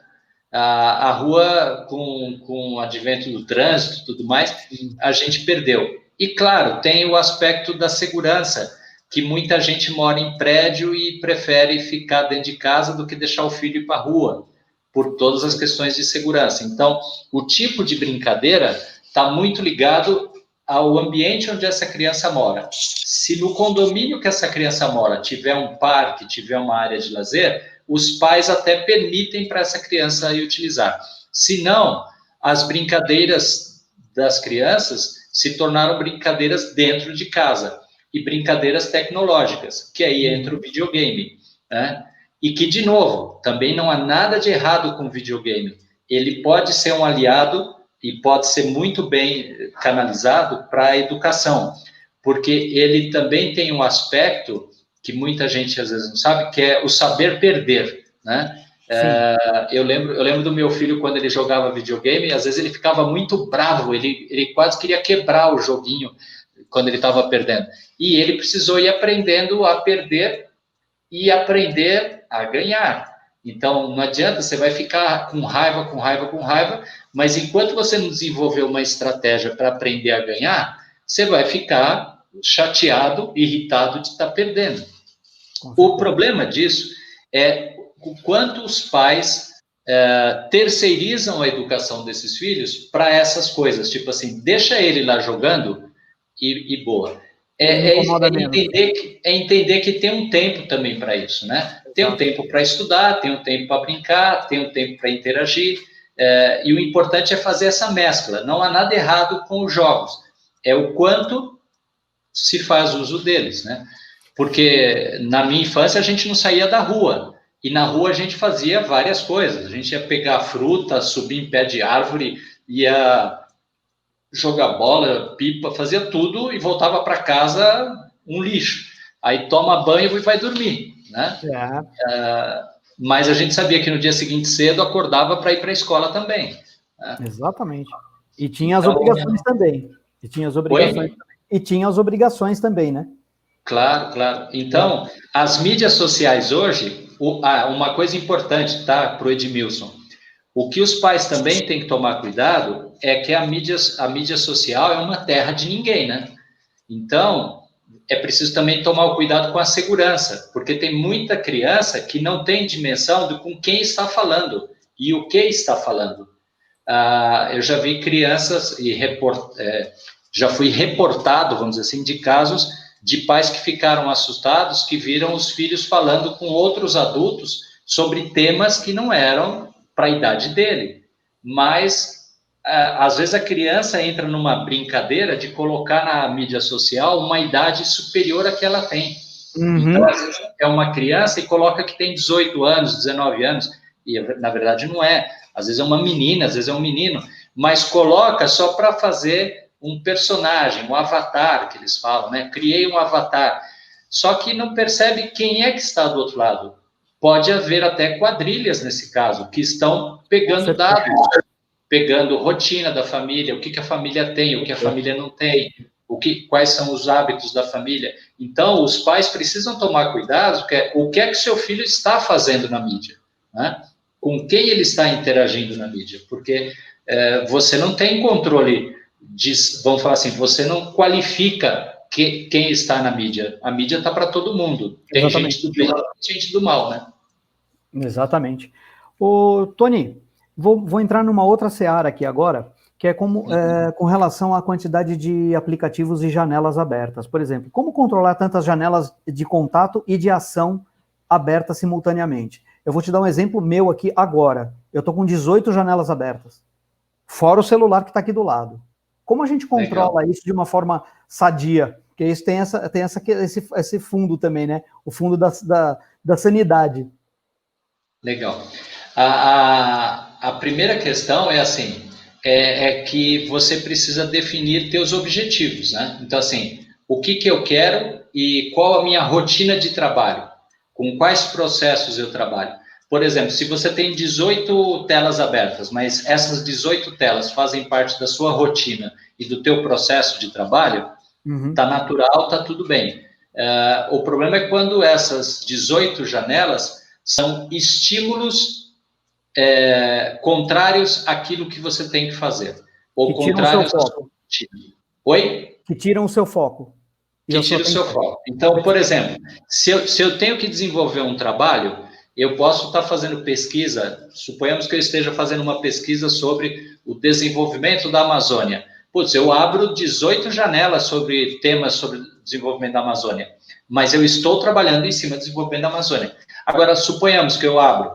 Speaker 2: A rua, com o advento do trânsito e tudo mais, a gente perdeu. E, claro, tem o aspecto da segurança, que muita gente mora em prédio e prefere ficar dentro de casa do que deixar o filho ir para a rua, por todas as questões de segurança. Então, o tipo de brincadeira está muito ligado ao ambiente onde essa criança mora. Se no condomínio que essa criança mora tiver um parque, tiver uma área de lazer, os pais até permitem para essa criança ir utilizar. Se não, as brincadeiras das crianças se tornaram brincadeiras dentro de casa e brincadeiras tecnológicas, que aí entra o videogame, né? E que, de novo, também não há nada de errado com o videogame. Ele pode ser um aliado e pode ser muito bem canalizado para a educação, porque ele também tem um aspecto que muita gente às vezes não sabe, que é o saber perder, né? Eu lembro do meu filho quando ele jogava videogame, às vezes ele ficava muito bravo, ele quase queria quebrar o joguinho quando ele estava perdendo. E ele precisou ir aprendendo a perder e aprender a ganhar. Então, não adianta, você vai ficar com raiva, mas enquanto você não desenvolver uma estratégia para aprender a ganhar, você vai ficar chateado, irritado de estar perdendo. O problema disso é o quanto os pais terceirizam a educação desses filhos para essas coisas, tipo assim, deixa ele lá jogando e boa. Entender que tem um tempo também para isso, né? Tem um tempo para estudar, tem um tempo para brincar, tem um tempo para interagir, e o importante é fazer essa mescla. Não há nada errado com os jogos, é o quanto se faz uso deles, né? Porque na minha infância a gente não saía da rua, e na rua a gente fazia várias coisas. A gente ia pegar fruta, subir em pé de árvore, ia jogar bola, pipa, fazia tudo e voltava para casa um lixo. Aí toma banho e vai dormir, né? Mas a gente sabia que no dia seguinte cedo acordava para ir para a escola também. Né?
Speaker 1: Exatamente. E tinha as obrigações também. E tinha as obrigações também, né?
Speaker 2: Claro, claro. Então, as mídias sociais hoje, uma coisa importante, tá, para o Edmilson, o que os pais também têm que tomar cuidado é que a mídia social é uma terra de ninguém, né? Então, é preciso também tomar o cuidado com a segurança, porque tem muita criança que não tem dimensão de com quem está falando e o que está falando. Eu já vi crianças e já fui reportado, vamos dizer assim, de casos de pais que ficaram assustados, que viram os filhos falando com outros adultos sobre temas que não eram para a idade dele. Mas, às vezes, a criança entra numa brincadeira de colocar na mídia social uma idade superior à que ela tem. Então, às vezes, é uma criança e coloca que tem 18 anos, 19 anos, e, na verdade, não é. Às vezes é uma menina, às vezes é um menino, mas coloca só para fazer um personagem, um avatar, que eles falam, né? Criei um avatar. Só que não percebe quem é que está do outro lado. Pode haver até quadrilhas, nesse caso, que estão pegando dados, pegando rotina da família, o que a família tem, o que a família não tem, quais são os hábitos da família. Então, os pais precisam tomar cuidado, o que é que seu filho está fazendo na mídia, né? Com quem ele está interagindo na mídia, porque você não tem controle, vamos falar assim, você não qualifica quem está na mídia. A mídia está para todo mundo. Tem gente do bem e gente do mal, né?
Speaker 1: Exatamente. Tony, vou entrar numa outra seara aqui agora, que é com relação à quantidade de aplicativos e janelas abertas. Por exemplo, como controlar tantas janelas de contato e de ação abertas simultaneamente? Eu vou te dar um exemplo meu aqui agora. Eu estou com 18 janelas abertas, fora o celular que está aqui do lado. Como a gente controla isso de uma forma sadia? Porque isso tem esse fundo também, né? O fundo da sanidade.
Speaker 2: Legal. A primeira questão é assim, que você precisa definir teus objetivos, né? Então, assim, o que eu quero e qual a minha rotina de trabalho, com quais processos eu trabalho. Por exemplo, se você tem 18 telas abertas, mas essas 18 telas fazem parte da sua rotina e do teu processo de trabalho, tá natural, tá tudo bem. O problema é quando essas 18 janelas são estímulos contrários àquilo que você tem que fazer, ou contrários à sua rotina. Oi?
Speaker 1: Que tiram o seu foco.
Speaker 2: Que tira o seu foco. Então, por exemplo, se eu tenho que desenvolver um trabalho, eu posso estar fazendo pesquisa, suponhamos que eu esteja fazendo uma pesquisa sobre o desenvolvimento da Amazônia. Putz, eu abro 18 janelas sobre temas sobre desenvolvimento da Amazônia, mas eu estou trabalhando em cima do desenvolvimento da Amazônia. Agora, suponhamos que eu abro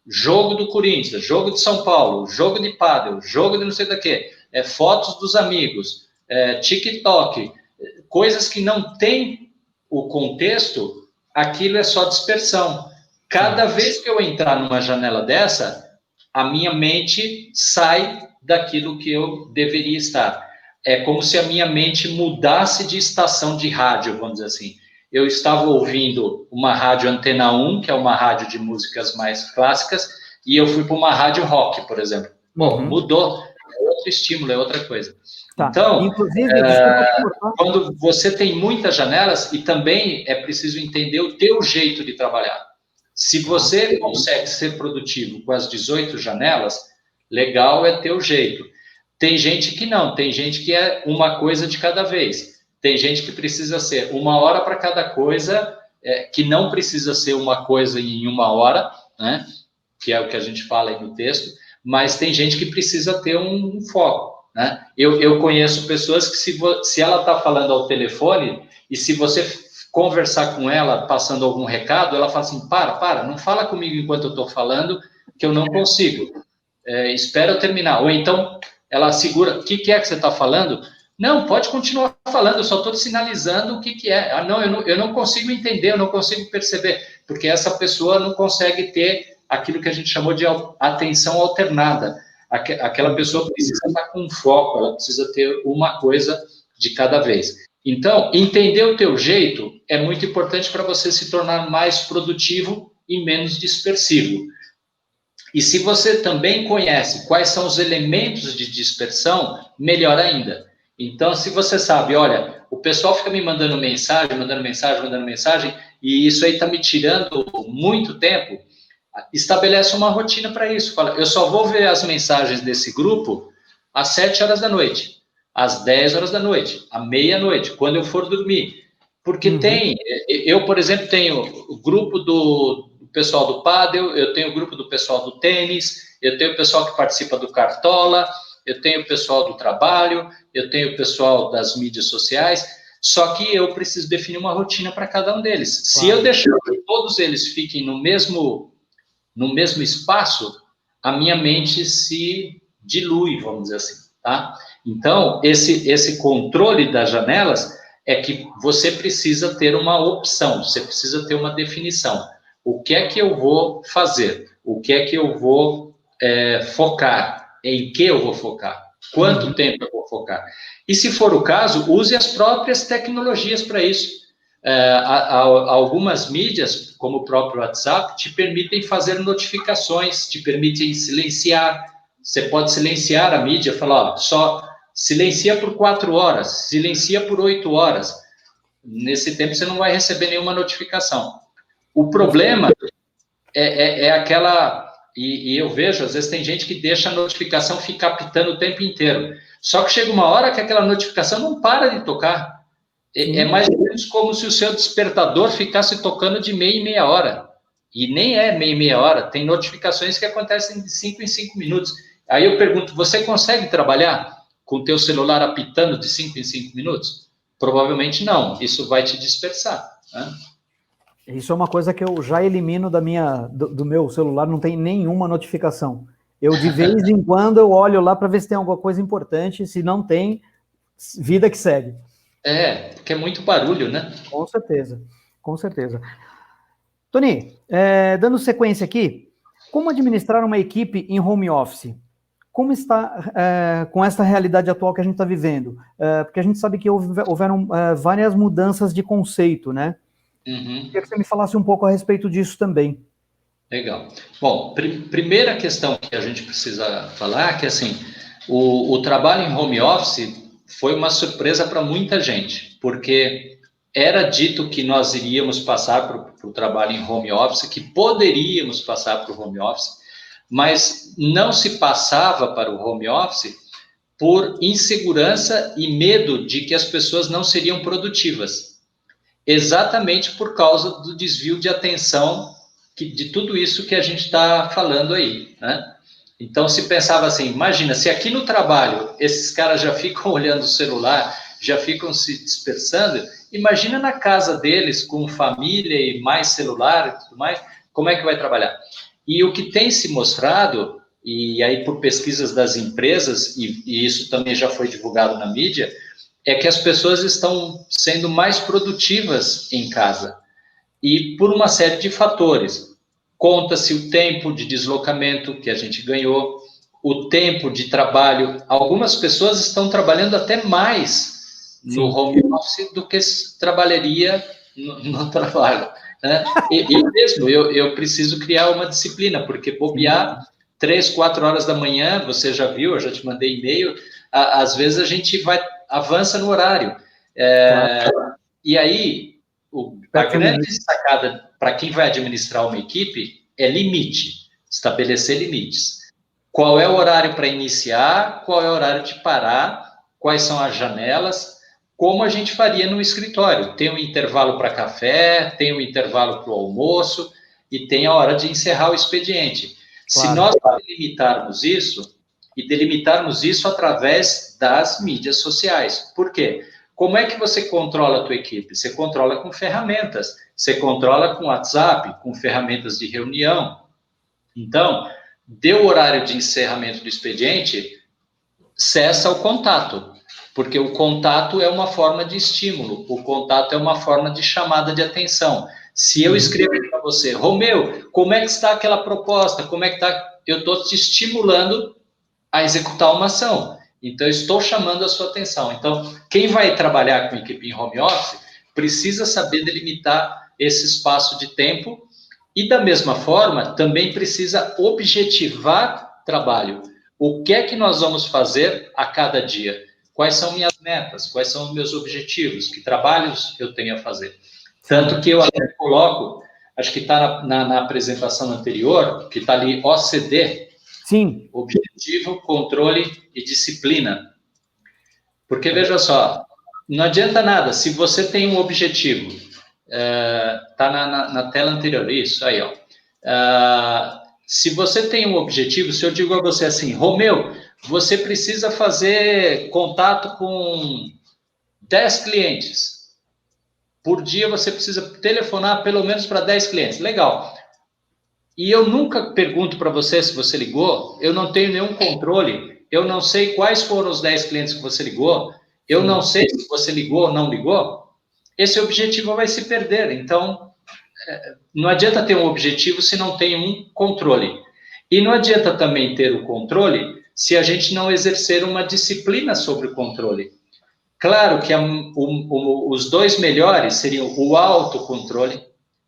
Speaker 2: jogo do Corinthians, jogo de São Paulo, jogo de pádel, jogo de não sei do que, fotos dos amigos, TikTok, coisas que não têm o contexto, aquilo é só dispersão. Cada vez que eu entrar numa janela dessa, a minha mente sai daquilo que eu deveria estar. É como se a minha mente mudasse de estação de rádio, vamos dizer assim. Eu estava ouvindo uma rádio Antena 1, que é uma rádio de músicas mais clássicas, e eu fui para uma rádio rock, por exemplo. Bom, mudou, é outro estímulo, é outra coisa. Tá. Então, inclusive, quando você tem muitas janelas, e também é preciso entender o teu jeito de trabalhar. Se você consegue ser produtivo com as 18 janelas, legal, é teu jeito. Tem gente que não, tem gente que é uma coisa de cada vez. Tem gente que precisa ser 1 hora para cada coisa, que não precisa ser uma coisa em 1 hora, né? Que é o que a gente fala aí no texto, mas tem gente que precisa ter um foco. Né? Eu conheço pessoas que, se ela está falando ao telefone, e se você conversar com ela, passando algum recado, ela fala assim, para, não fala comigo enquanto eu estou falando, que eu não consigo. Espera eu terminar. Ou então, ela segura, o que é que você está falando? Não, pode continuar falando, eu só estou te sinalizando o que é. Ah, não, eu não consigo entender, eu não consigo perceber, porque essa pessoa não consegue ter aquilo que a gente chamou de atenção alternada. Aquela pessoa precisa estar com foco, ela precisa ter uma coisa de cada vez. Então, entender o teu jeito é muito importante para você se tornar mais produtivo e menos dispersivo. E se você também conhece quais são os elementos de dispersão, melhor ainda. Então, se você sabe, olha, o pessoal fica me mandando mensagem, e isso aí está me tirando muito tempo, estabelece uma rotina para isso. Fala, eu só vou ver as mensagens desse grupo às 7 horas da noite, às 10 horas da noite, à meia-noite, quando eu for dormir. Porque eu, por exemplo, tenho o grupo do pessoal do pádel, eu tenho o grupo do pessoal do tênis, eu tenho o pessoal que participa do Cartola, eu tenho o pessoal do trabalho, eu tenho o pessoal das mídias sociais, só que eu preciso definir uma rotina para cada um deles. Claro. Se eu deixar que todos eles fiquem no mesmo espaço, a minha mente se dilui, vamos dizer assim, tá? Então, esse controle das janelas é que você precisa ter uma opção, você precisa ter uma definição. O que é que eu vou fazer? O que é que eu vou focar? Em que eu vou focar? Quanto tempo eu vou focar? E se for o caso, use as próprias tecnologias para isso. Algumas mídias, como o próprio WhatsApp, te permitem fazer notificações, te permitem silenciar. Você pode silenciar a mídia, falar, ó, só silencia por 4 horas, silencia por 8 horas. Nesse tempo você não vai receber nenhuma notificação. O problema é aquela... E eu vejo, às vezes tem gente que deixa a notificação ficar pitando o tempo inteiro. Só que chega uma hora que aquela notificação não para de tocar. É mais ou menos como se o seu despertador ficasse tocando de meia em meia hora. E nem é meia em meia hora. Tem notificações que acontecem de 5 em 5 minutos. Aí eu pergunto, você consegue trabalhar com o teu celular apitando de 5 em 5 minutos? Provavelmente não. Isso vai te dispersar, né?
Speaker 1: Isso é uma coisa que eu já elimino do meu celular, não tem nenhuma notificação. Eu, de vez em quando, eu olho lá para ver se tem alguma coisa importante. Se não tem, vida que segue.
Speaker 2: Porque é muito barulho, né?
Speaker 1: Com certeza, com certeza. Tony, dando sequência aqui, como administrar uma equipe em home office? como está com essa realidade atual que a gente está vivendo? Porque a gente sabe que houveram várias mudanças de conceito, né? Queria que você me falasse um pouco a respeito disso também.
Speaker 2: Legal. Bom, primeira questão que a gente precisa falar é que, assim, o trabalho em home office foi uma surpresa para muita gente, porque era dito que nós iríamos passar para o trabalho em home office, que poderíamos passar para o home office, mas não se passava para o home office por insegurança e medo de que as pessoas não seriam produtivas, exatamente por causa do desvio de atenção de tudo isso que a gente está falando aí, né? Então, se pensava assim, imagina, se aqui no trabalho esses caras já ficam olhando o celular, já ficam se dispersando, imagina na casa deles, com família e mais celular e tudo mais, como é que vai trabalhar? E o que tem se mostrado, e aí por pesquisas das empresas, e isso também já foi divulgado na mídia, é que as pessoas estão sendo mais produtivas em casa. E por uma série de fatores. Conta-se o tempo de deslocamento que a gente ganhou, o tempo de trabalho. Algumas pessoas estão trabalhando até mais no home office do que trabalharia no trabalho, né? E mesmo eu preciso criar uma disciplina, porque bobear 3, 4 horas da manhã, você já viu, eu já te mandei e-mail, às vezes a gente avança no horário. E aí, a grande sacada para quem vai administrar uma equipe é limite, estabelecer limites. Qual é o horário para iniciar, qual é o horário de parar, quais são as janelas, como a gente faria no escritório. Tem um intervalo para café, tem um intervalo para o almoço e tem a hora de encerrar o expediente. Claro. Se nós delimitarmos isso, e delimitarmos isso através das mídias sociais. Por quê? Como é que você controla a tua equipe? Você controla com ferramentas, você controla com WhatsApp, com ferramentas de reunião. Então, deu o horário de encerramento do expediente, cessa o contato, porque o contato é uma forma de estímulo, o contato é uma forma de chamada de atenção. Se eu escrever para você, Romeu, como é que está aquela proposta? Como é que está? Eu estou te estimulando a executar uma ação. Então, estou chamando a sua atenção. Então, quem vai trabalhar com equipe em home office precisa saber delimitar esse espaço de tempo e, da mesma forma, também precisa objetivar trabalho. O que é que nós vamos fazer a cada dia? Quais são minhas metas? Quais são os meus objetivos? Que trabalhos eu tenho a fazer? Tanto que eu até coloco, acho que está na apresentação anterior, que está ali OCD,
Speaker 1: Sim.
Speaker 2: Objetivo, controle e disciplina. Porque, veja só, não adianta nada, se você tem um objetivo, está na tela anterior, isso aí, ó. Se você tem um objetivo, se eu digo a você assim, Romeu, você precisa fazer contato com 10 clientes. Por dia você precisa telefonar pelo menos para 10 clientes. Legal. E eu nunca pergunto para você se você ligou, eu não tenho nenhum controle, eu não sei quais foram os 10 clientes que você ligou, eu não sei se você ligou ou não ligou, esse objetivo vai se perder. Então, não adianta ter um objetivo se não tem um controle. E não adianta também ter o controle se a gente não exercer uma disciplina sobre o controle. Claro que os dois melhores seriam o autocontrole,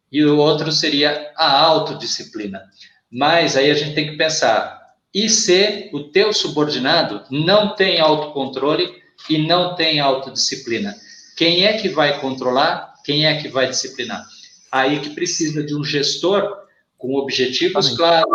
Speaker 2: e o outro seria a autodisciplina. Mas aí a gente tem que pensar, e se o teu subordinado não tem autocontrole e não tem autodisciplina? Quem é que vai controlar? Quem é que vai disciplinar? Aí que precisa de um gestor com objetivos claros,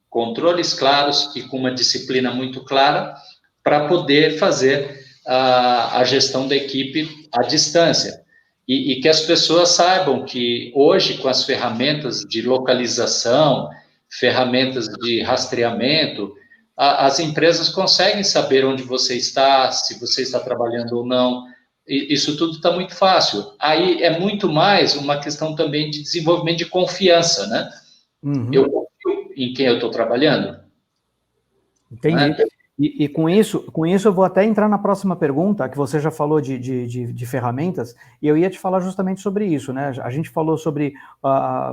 Speaker 2: controles claros e com uma disciplina muito clara para poder fazer a gestão da equipe à distância. E que as pessoas saibam que hoje, com as ferramentas de localização, ferramentas de rastreamento, as empresas conseguem saber onde você está, se você está trabalhando ou não. Isso tudo está muito fácil. Aí é muito mais uma questão também de desenvolvimento de confiança, né? Eu confio em quem eu estou trabalhando.
Speaker 1: Entendi. Né? E com isso eu vou até entrar na próxima pergunta, que você já falou de ferramentas, e eu ia te falar justamente sobre isso, né? A gente falou sobre,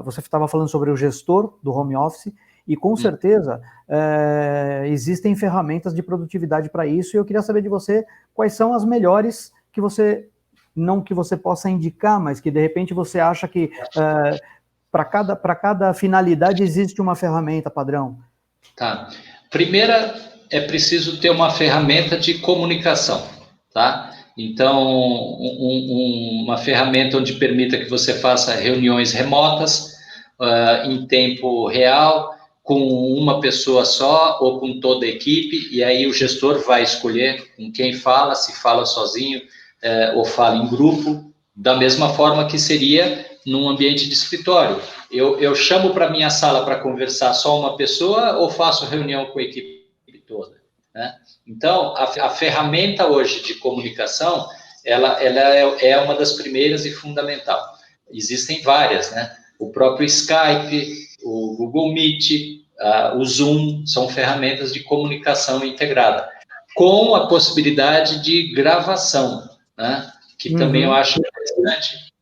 Speaker 1: você estava falando sobre o gestor do home office, E com certeza existem ferramentas de produtividade para isso, e eu queria saber de você quais são as melhores que você, não que você possa indicar, mas que de repente você acha que para cada finalidade existe uma ferramenta padrão.
Speaker 2: Tá. Primeira, é preciso ter uma ferramenta de comunicação, tá? Então, uma ferramenta onde permita que você faça reuniões remotas, em tempo real, com uma pessoa só ou com toda a equipe, e aí o gestor vai escolher com quem fala, se fala sozinho ou fala em grupo, da mesma forma que seria num ambiente de escritório. Eu chamo para minha sala para conversar só uma pessoa ou faço reunião com a equipe toda, né? Então, a ferramenta hoje de comunicação, ela é uma das primeiras e fundamental. Existem várias, né? O próprio Skype, o Google Meet, o Zoom, são ferramentas de comunicação integrada, com a possibilidade de gravação, né? Que também eu acho interessante,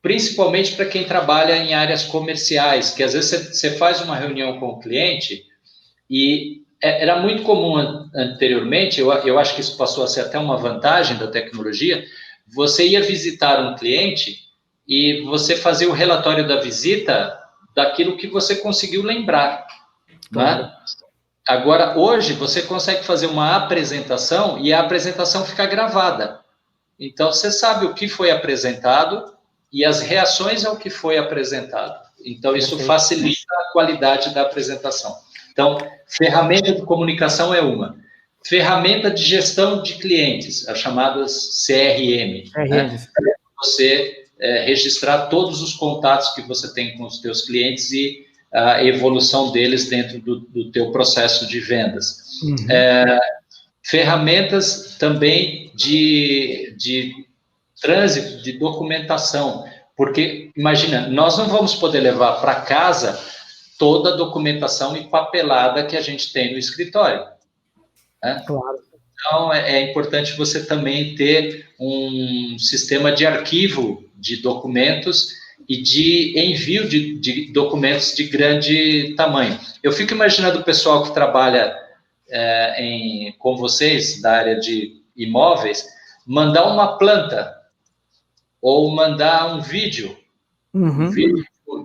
Speaker 2: principalmente para quem trabalha em áreas comerciais, que às vezes você faz uma reunião com o cliente e era muito comum anteriormente, eu acho que isso passou a ser até uma vantagem da tecnologia, você ia visitar um cliente e você fazia o relatório da visita daquilo que você conseguiu lembrar, claro, né? Agora, hoje, você consegue fazer uma apresentação e a apresentação fica gravada. Então, você sabe o que foi apresentado e as reações ao que foi apresentado. Então, isso facilita a qualidade da apresentação. Então, ferramenta de comunicação é uma. Ferramenta de gestão de clientes, as chamadas CRM. Né? Você registrar todos os contatos que você tem com os teus clientes e a evolução deles dentro do teu processo de vendas. Ferramentas também de trânsito, de documentação, porque, imagina, nós não vamos poder levar para casa toda a documentação e papelada que a gente tem no escritório, né? Claro. Então, é importante você também ter um sistema de arquivo de documentos e de envio de documentos de grande tamanho. Eu fico imaginando o pessoal que trabalha com vocês, da área de imóveis, mandar uma planta ou mandar um vídeo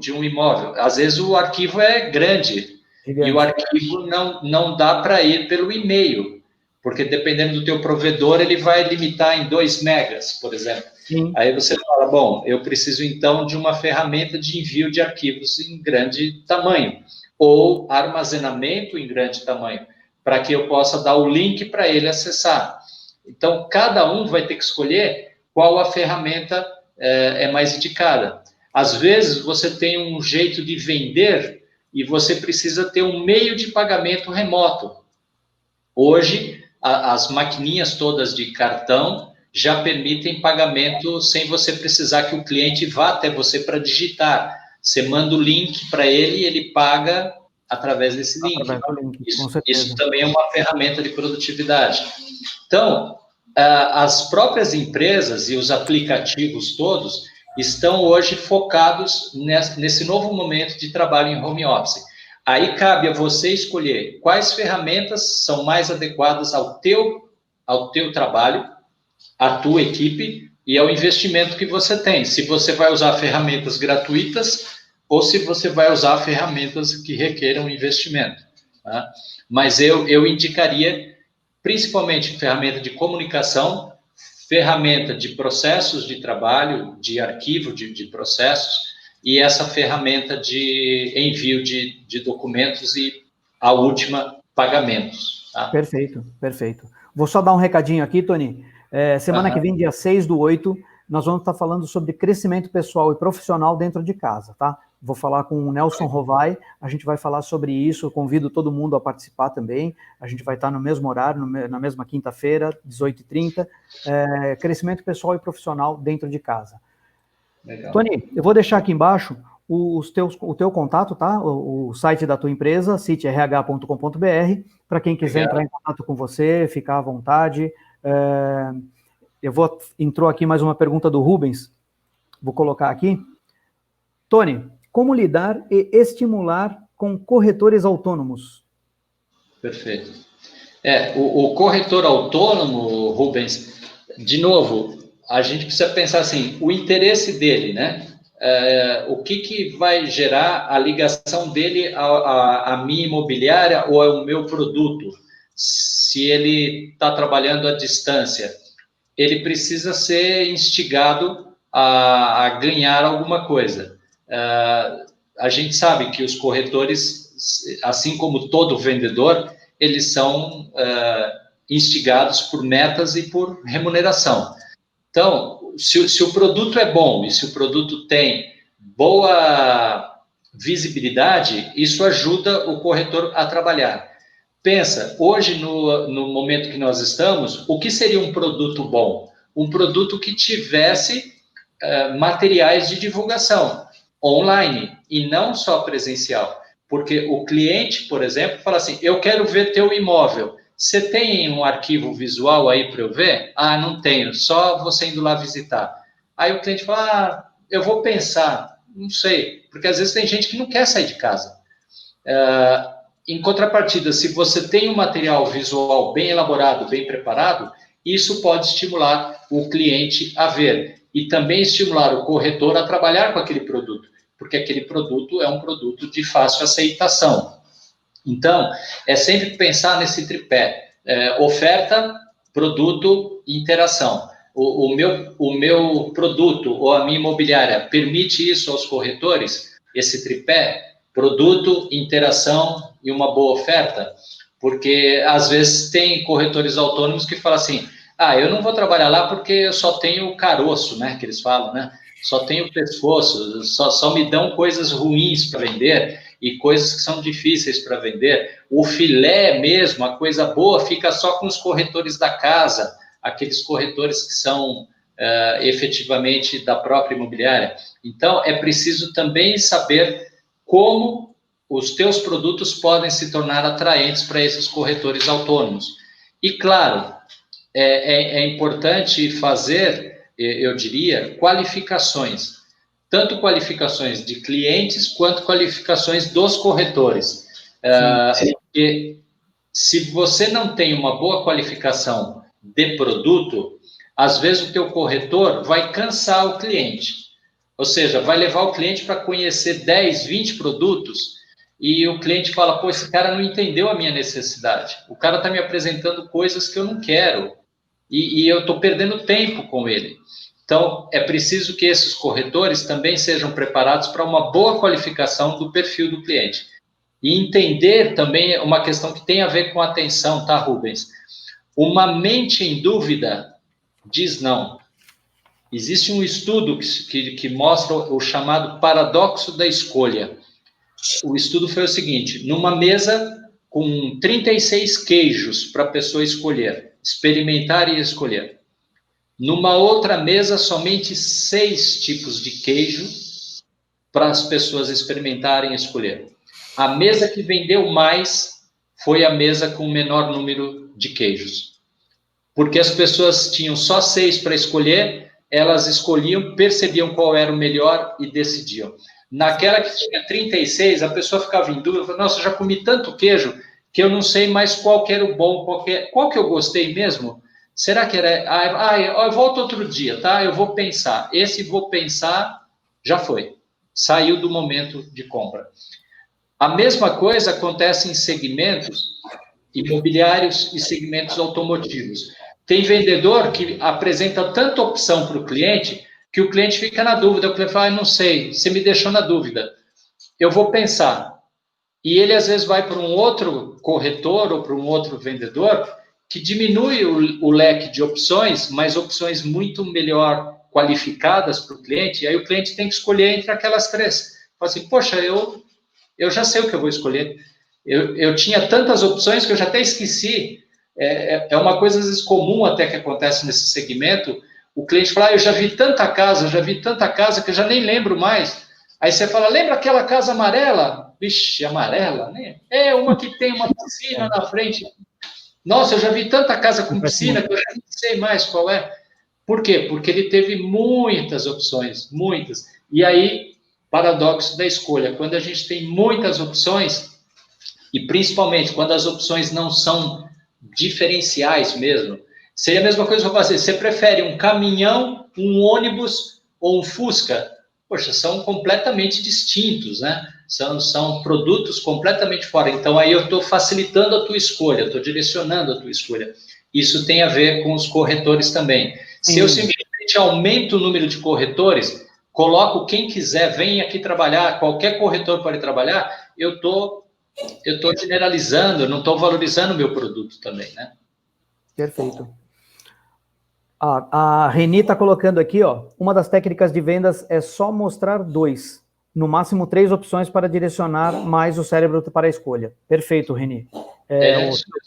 Speaker 2: de um imóvel. Às vezes o arquivo é grande e o arquivo não dá para ir pelo e-mail, porque dependendo do teu provedor, ele vai limitar em 2 megas, por exemplo. Sim. Aí você fala, bom, eu preciso então de uma ferramenta de envio de arquivos em grande tamanho, ou armazenamento em grande tamanho, para que eu possa dar o link para ele acessar. Então, cada um vai ter que escolher qual a ferramenta é mais indicada. Às vezes, você tem um jeito de vender e você precisa ter um meio de pagamento remoto. Hoje, as maquininhas todas de cartão já permitem pagamento sem você precisar que o cliente vá até você para digitar. Você manda o link para ele e ele paga através desse link. Isso também é uma ferramenta de produtividade. Então, as próprias empresas e os aplicativos todos estão hoje focados nesse novo momento de trabalho em home office. Aí cabe a você escolher quais ferramentas são mais adequadas ao teu trabalho, à tua equipe e ao investimento que você tem. Se você vai usar ferramentas gratuitas ou se você vai usar ferramentas que requeram investimento. Tá? Mas eu indicaria principalmente ferramenta de comunicação, ferramenta de processos de trabalho, de arquivo de processos, e essa ferramenta de envio de documentos e, a última, pagamentos. Tá?
Speaker 1: Perfeito, perfeito. Vou só dar um recadinho aqui, Tony. Semana que vem, dia 6/8, nós vamos estar falando sobre crescimento pessoal e profissional dentro de casa, tá? Vou falar com o Nelson Rovai, a gente vai falar sobre isso, eu convido todo mundo a participar também, a gente vai estar no mesmo horário, na mesma quinta-feira, 18h30, crescimento pessoal e profissional dentro de casa. Legal. Tony, eu vou deixar aqui embaixo o teu contato, tá? O site da tua empresa, citirh.com.br, para quem quiser entrar em contato com você, ficar à vontade. Entrou aqui mais uma pergunta do Rubens, vou colocar aqui. Tony, como lidar e estimular com corretores autônomos?
Speaker 2: Perfeito. O corretor autônomo, Rubens, de novo, a gente precisa pensar assim, o interesse dele, né? O que vai gerar a ligação dele à minha imobiliária ou ao meu produto? Se ele está trabalhando à distância, ele precisa ser instigado a ganhar alguma coisa. A gente sabe que os corretores, assim como todo vendedor, eles são instigados por metas e por remuneração. Então, se o produto é bom e se o produto tem boa visibilidade, isso ajuda o corretor a trabalhar. Pensa, hoje, no momento que nós estamos, o que seria um produto bom? Um produto que tivesse materiais de divulgação online e não só presencial. Porque o cliente, por exemplo, fala assim, eu quero ver teu imóvel. Você tem um arquivo visual aí para eu ver? Ah, não tenho, só você indo lá visitar. Aí o cliente fala, eu vou pensar, não sei, porque às vezes tem gente que não quer sair de casa. Em contrapartida, se você tem um material visual bem elaborado, bem preparado, isso pode estimular o cliente a ver e também estimular o corretor a trabalhar com aquele produto, porque aquele produto é um produto de fácil aceitação. Então, é sempre pensar nesse tripé, oferta, produto e interação. O meu produto ou a minha imobiliária permite isso aos corretores, esse tripé, produto, interação e uma boa oferta? Porque, às vezes, tem corretores autônomos que falam assim, eu não vou trabalhar lá porque eu só tenho o caroço, né, que eles falam, né? Só tenho o pescoço, só me dão coisas ruins para vender e coisas que são difíceis para vender. O filé mesmo, a coisa boa, fica só com os corretores da casa, aqueles corretores que são efetivamente da própria imobiliária. Então, é preciso também saber como os teus produtos podem se tornar atraentes para esses corretores autônomos. E, claro, é importante fazer, eu diria, qualificações. Tanto qualificações de clientes, quanto qualificações dos corretores. Porque se você não tem uma boa qualificação de produto, às vezes o teu corretor vai cansar o cliente. Ou seja, vai levar o cliente para conhecer 10, 20 produtos e o cliente fala, pô, esse cara não entendeu a minha necessidade. O cara está me apresentando coisas que eu não quero e eu estou perdendo tempo com ele. Então, é preciso que esses corretores também sejam preparados para uma boa qualificação do perfil do cliente. E entender também uma questão que tem a ver com atenção, tá, Rubens? Uma mente em dúvida diz não. Existe um estudo que mostra o chamado paradoxo da escolha. O estudo foi o seguinte, numa mesa com 36 queijos para a pessoa escolher, experimentar e escolher. Numa outra mesa, somente 6 tipos de queijo para as pessoas experimentarem e escolher. A mesa que vendeu mais foi a mesa com o menor número de queijos. Porque as pessoas tinham só 6 para escolher, elas escolhiam, percebiam qual era o melhor e decidiam. Naquela que tinha 36, a pessoa ficava em dúvida, falava, nossa, eu já comi tanto queijo que eu não sei mais qual que era o bom, qual que eu gostei mesmo. Será que era... eu volto outro dia, tá? Eu vou pensar. Esse vou pensar já foi. Saiu do momento de compra. A mesma coisa acontece em segmentos imobiliários e segmentos automotivos. Tem vendedor que apresenta tanta opção para o cliente que o cliente fica na dúvida. O cliente fala, não sei, você me deixou na dúvida. Eu vou pensar. E ele, às vezes, vai para um outro corretor ou para um outro vendedor que diminui o leque de opções, mas opções muito melhor qualificadas para o cliente, e aí o cliente tem que escolher entre aquelas 3. Fala assim, poxa, eu já sei o que eu vou escolher. Eu tinha tantas opções que eu já até esqueci. É uma coisa, às vezes, comum até que acontece nesse segmento. O cliente fala, eu já vi tanta casa que eu já nem lembro mais. Aí você fala, lembra aquela casa amarela? Vixe, amarela, né? É uma que tem uma piscina na frente. Nossa, eu já vi tanta casa com piscina que eu já nem sei mais qual é. Por quê? Porque ele teve muitas opções, muitas. E aí paradoxo da escolha. Quando a gente tem muitas opções, e principalmente quando as opções não são diferenciais mesmo, seria a mesma coisa que eu fazer. Você prefere um caminhão, um ônibus ou um Fusca? Poxa, são completamente distintos, né? São produtos completamente fora. Então, aí eu estou facilitando a tua escolha, estou direcionando a tua escolha. Isso tem a ver com os corretores também. Se eu simplesmente aumento o número de corretores, coloco quem quiser, vem aqui trabalhar, qualquer corretor pode trabalhar, eu estou generalizando, eu não estou valorizando o meu produto também, né?
Speaker 1: Perfeito. A Reni está colocando aqui, ó, uma das técnicas de vendas é só mostrar 2, no máximo 3 opções para direcionar mais o cérebro para a escolha. Perfeito, Reni.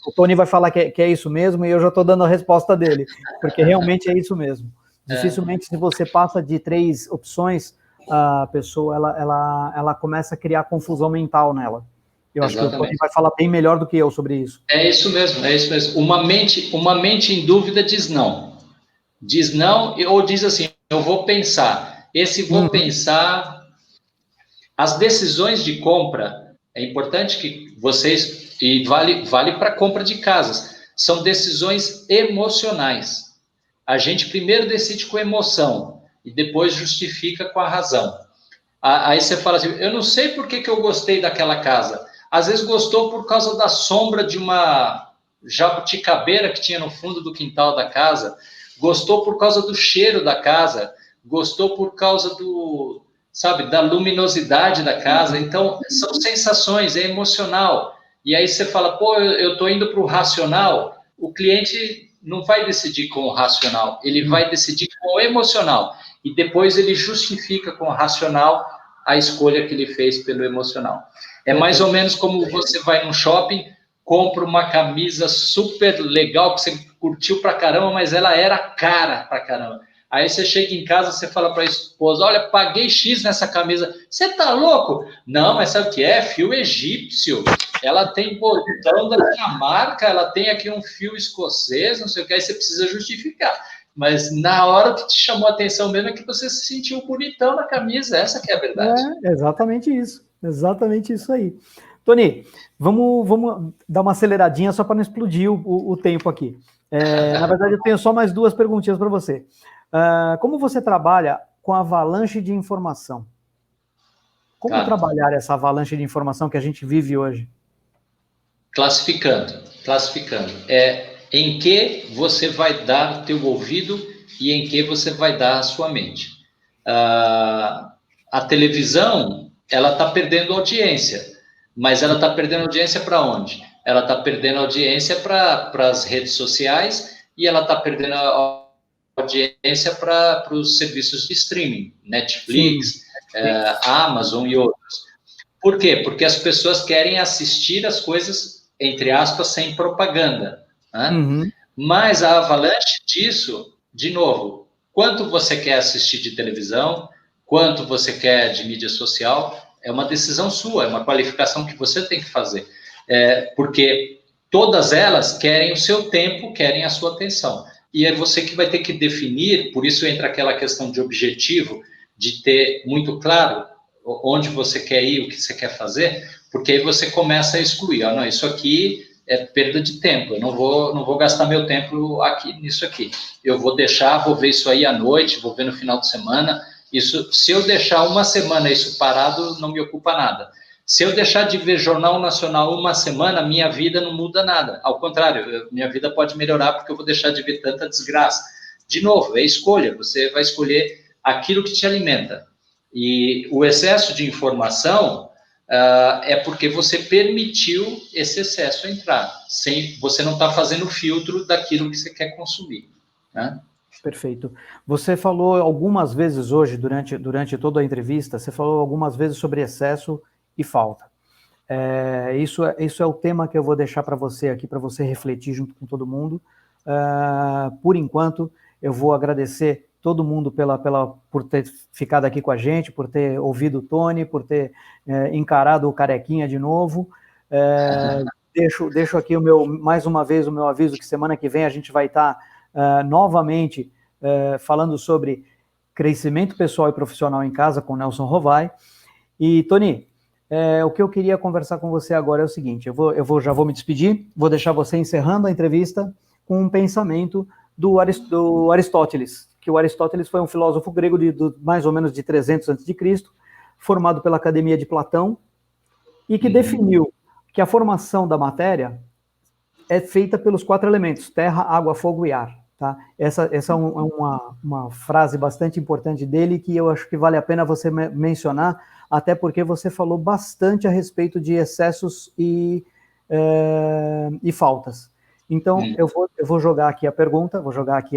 Speaker 1: O Tony vai falar que é isso mesmo e eu já estou dando a resposta dele, porque realmente é isso mesmo. Dificilmente, se você passa de 3 opções, a pessoa ela começa a criar confusão mental nela. Eu acho que o Tony vai falar bem melhor do que eu sobre isso.
Speaker 2: É isso mesmo, é isso mesmo. Uma mente em dúvida diz não. Diz não ou diz assim, eu vou pensar. Esse vou pensar... As decisões de compra, é importante que vocês... E vale para compra de casas. São decisões emocionais. A gente primeiro decide com emoção e depois justifica com a razão. Aí você fala assim, eu não sei por que eu gostei daquela casa. Às vezes gostou por causa da sombra de uma jabuticabeira que tinha no fundo do quintal da casa, gostou por causa do cheiro da casa, gostou por causa da luminosidade da casa. Então, são sensações, é emocional. E aí você fala, pô, eu estou indo para o racional. O cliente não vai decidir com o racional, ele vai decidir com o emocional. E depois ele justifica com o racional a escolha que ele fez pelo emocional. É mais ou menos como você vai num shopping, compra uma camisa super legal que você curtiu pra caramba, mas ela era cara pra caramba. Aí você chega em casa, você fala para a esposa, olha, paguei X nessa camisa. Você tá louco? Não, mas sabe o que é? Fio egípcio. Ela tem botão da minha marca, ela tem aqui um fio escocês, não sei o que, aí você precisa justificar. Mas na hora que te chamou a atenção mesmo é que você se sentiu bonitão na camisa, essa que é a verdade.
Speaker 1: É exatamente isso aí. Tony, vamos dar uma aceleradinha só para não explodir o tempo aqui. Na verdade, eu tenho só mais 2 perguntinhas para você. Como você trabalha com avalanche de informação? Como trabalhar essa avalanche de informação que a gente vive hoje?
Speaker 2: Classificando. Em que você vai dar o teu ouvido e em que você vai dar a sua mente. A televisão, ela está perdendo audiência, mas ela está perdendo audiência para onde? Ela está perdendo audiência para as redes sociais e ela está perdendo audiência para os serviços de streaming, Netflix, Amazon e outros. Por quê? Porque as pessoas querem assistir as coisas, entre aspas, sem propaganda. Né? Mas a avalanche disso, de novo, quanto você quer assistir de televisão, quanto você quer de mídia social, é uma decisão sua, é uma qualificação que você tem que fazer. Porque todas elas querem o seu tempo, querem a sua atenção. E é você que vai ter que definir, por isso entra aquela questão de objetivo, de ter muito claro onde você quer ir, o que você quer fazer, porque aí você começa a excluir. Não, isso aqui é perda de tempo, eu não vou gastar meu tempo nisso aqui. Eu vou ver isso aí à noite, vou ver no final de semana. Isso, se eu deixar uma semana isso parado, não me ocupa nada. Se eu deixar de ver Jornal Nacional uma semana, minha vida não muda nada. Ao contrário, minha vida pode melhorar porque eu vou deixar de ver tanta desgraça. De novo, é escolha. Você vai escolher aquilo que te alimenta. E o excesso de informação é porque você permitiu esse excesso entrar. Você não está fazendo filtro daquilo que você quer consumir. Né?
Speaker 1: Perfeito. Você falou algumas vezes hoje, durante toda a entrevista, você falou algumas vezes sobre excesso e falta. Isso é o tema que eu vou deixar para você aqui, para você refletir junto com todo mundo. Por enquanto, eu vou agradecer todo mundo por ter ficado aqui com a gente, por ter ouvido o Tony, por ter encarado o Carequinha de novo. Deixo aqui mais uma vez o meu aviso que semana que vem a gente vai estar novamente falando sobre crescimento pessoal e profissional em casa com Nelson Rovai. E, Tony, o que eu queria conversar com você agora é o seguinte, já vou me despedir, vou deixar você encerrando a entrevista com um pensamento do Aristóteles, que o Aristóteles foi um filósofo grego de mais ou menos de 300 a.C., formado pela Academia de Platão, e que definiu que a formação da matéria é feita pelos 4 elementos, terra, água, fogo e ar. Tá? Essa é uma frase bastante importante dele, que eu acho que vale a pena você mencionar, até porque você falou bastante a respeito de excessos e faltas. Então, eu vou jogar aqui a pergunta, vou jogar aqui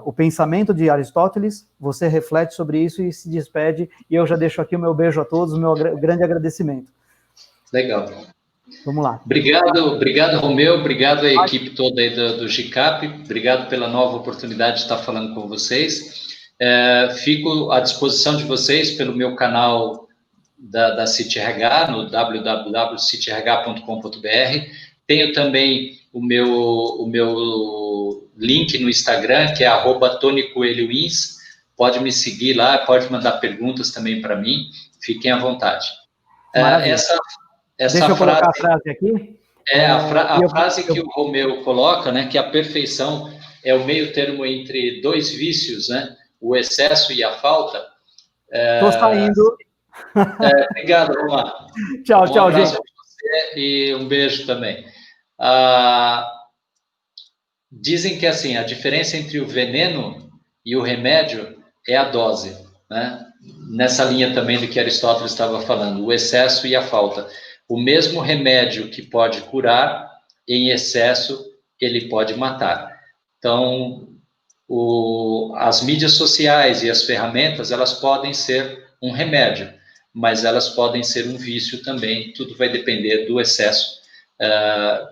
Speaker 1: o pensamento de Aristóteles, você reflete sobre isso e se despede, e eu já deixo aqui o meu beijo a todos, o meu grande agradecimento.
Speaker 2: Legal.
Speaker 1: Vamos lá.
Speaker 2: Obrigado, Romeu, obrigado à equipe toda aí do GCAP, obrigado pela nova oportunidade de estar falando com vocês. Fico à disposição de vocês pelo meu canal da CityRH, no www.cityrh.com.br. Tenho também o meu link no Instagram, que é @TonyCoelhoIns. Pode me seguir lá, pode mandar perguntas também para mim, fiquem à vontade.
Speaker 1: Essa Deixa eu colocar a frase aqui.
Speaker 2: A frase que o Romeu coloca, né, que a perfeição é o meio termo entre 2 vícios, né, o excesso e a falta.
Speaker 1: Estou saindo.
Speaker 2: Obrigado, Romão.
Speaker 1: Tchau, gente.
Speaker 2: Um abraço para você e um beijo também. Dizem que assim, a diferença entre o veneno e o remédio é a dose, né? Nessa linha também do que Aristóteles estava falando, o excesso e a falta. O mesmo remédio que pode curar, em excesso, ele pode matar. Então, as mídias sociais e as ferramentas, elas podem ser um remédio, mas elas podem ser um vício também, tudo vai depender do excesso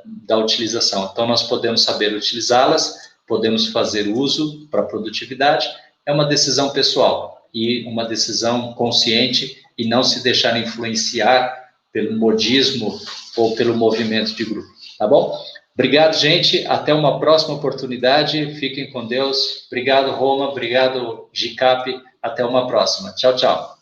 Speaker 2: da utilização. Então, nós podemos saber utilizá-las, podemos fazer uso para produtividade, é uma decisão pessoal e uma decisão consciente e não se deixar influenciar pelo modismo ou pelo movimento de grupo, tá bom? Obrigado, gente, até uma próxima oportunidade, fiquem com Deus, obrigado, Roma, obrigado, GCAP, até uma próxima, tchau, tchau.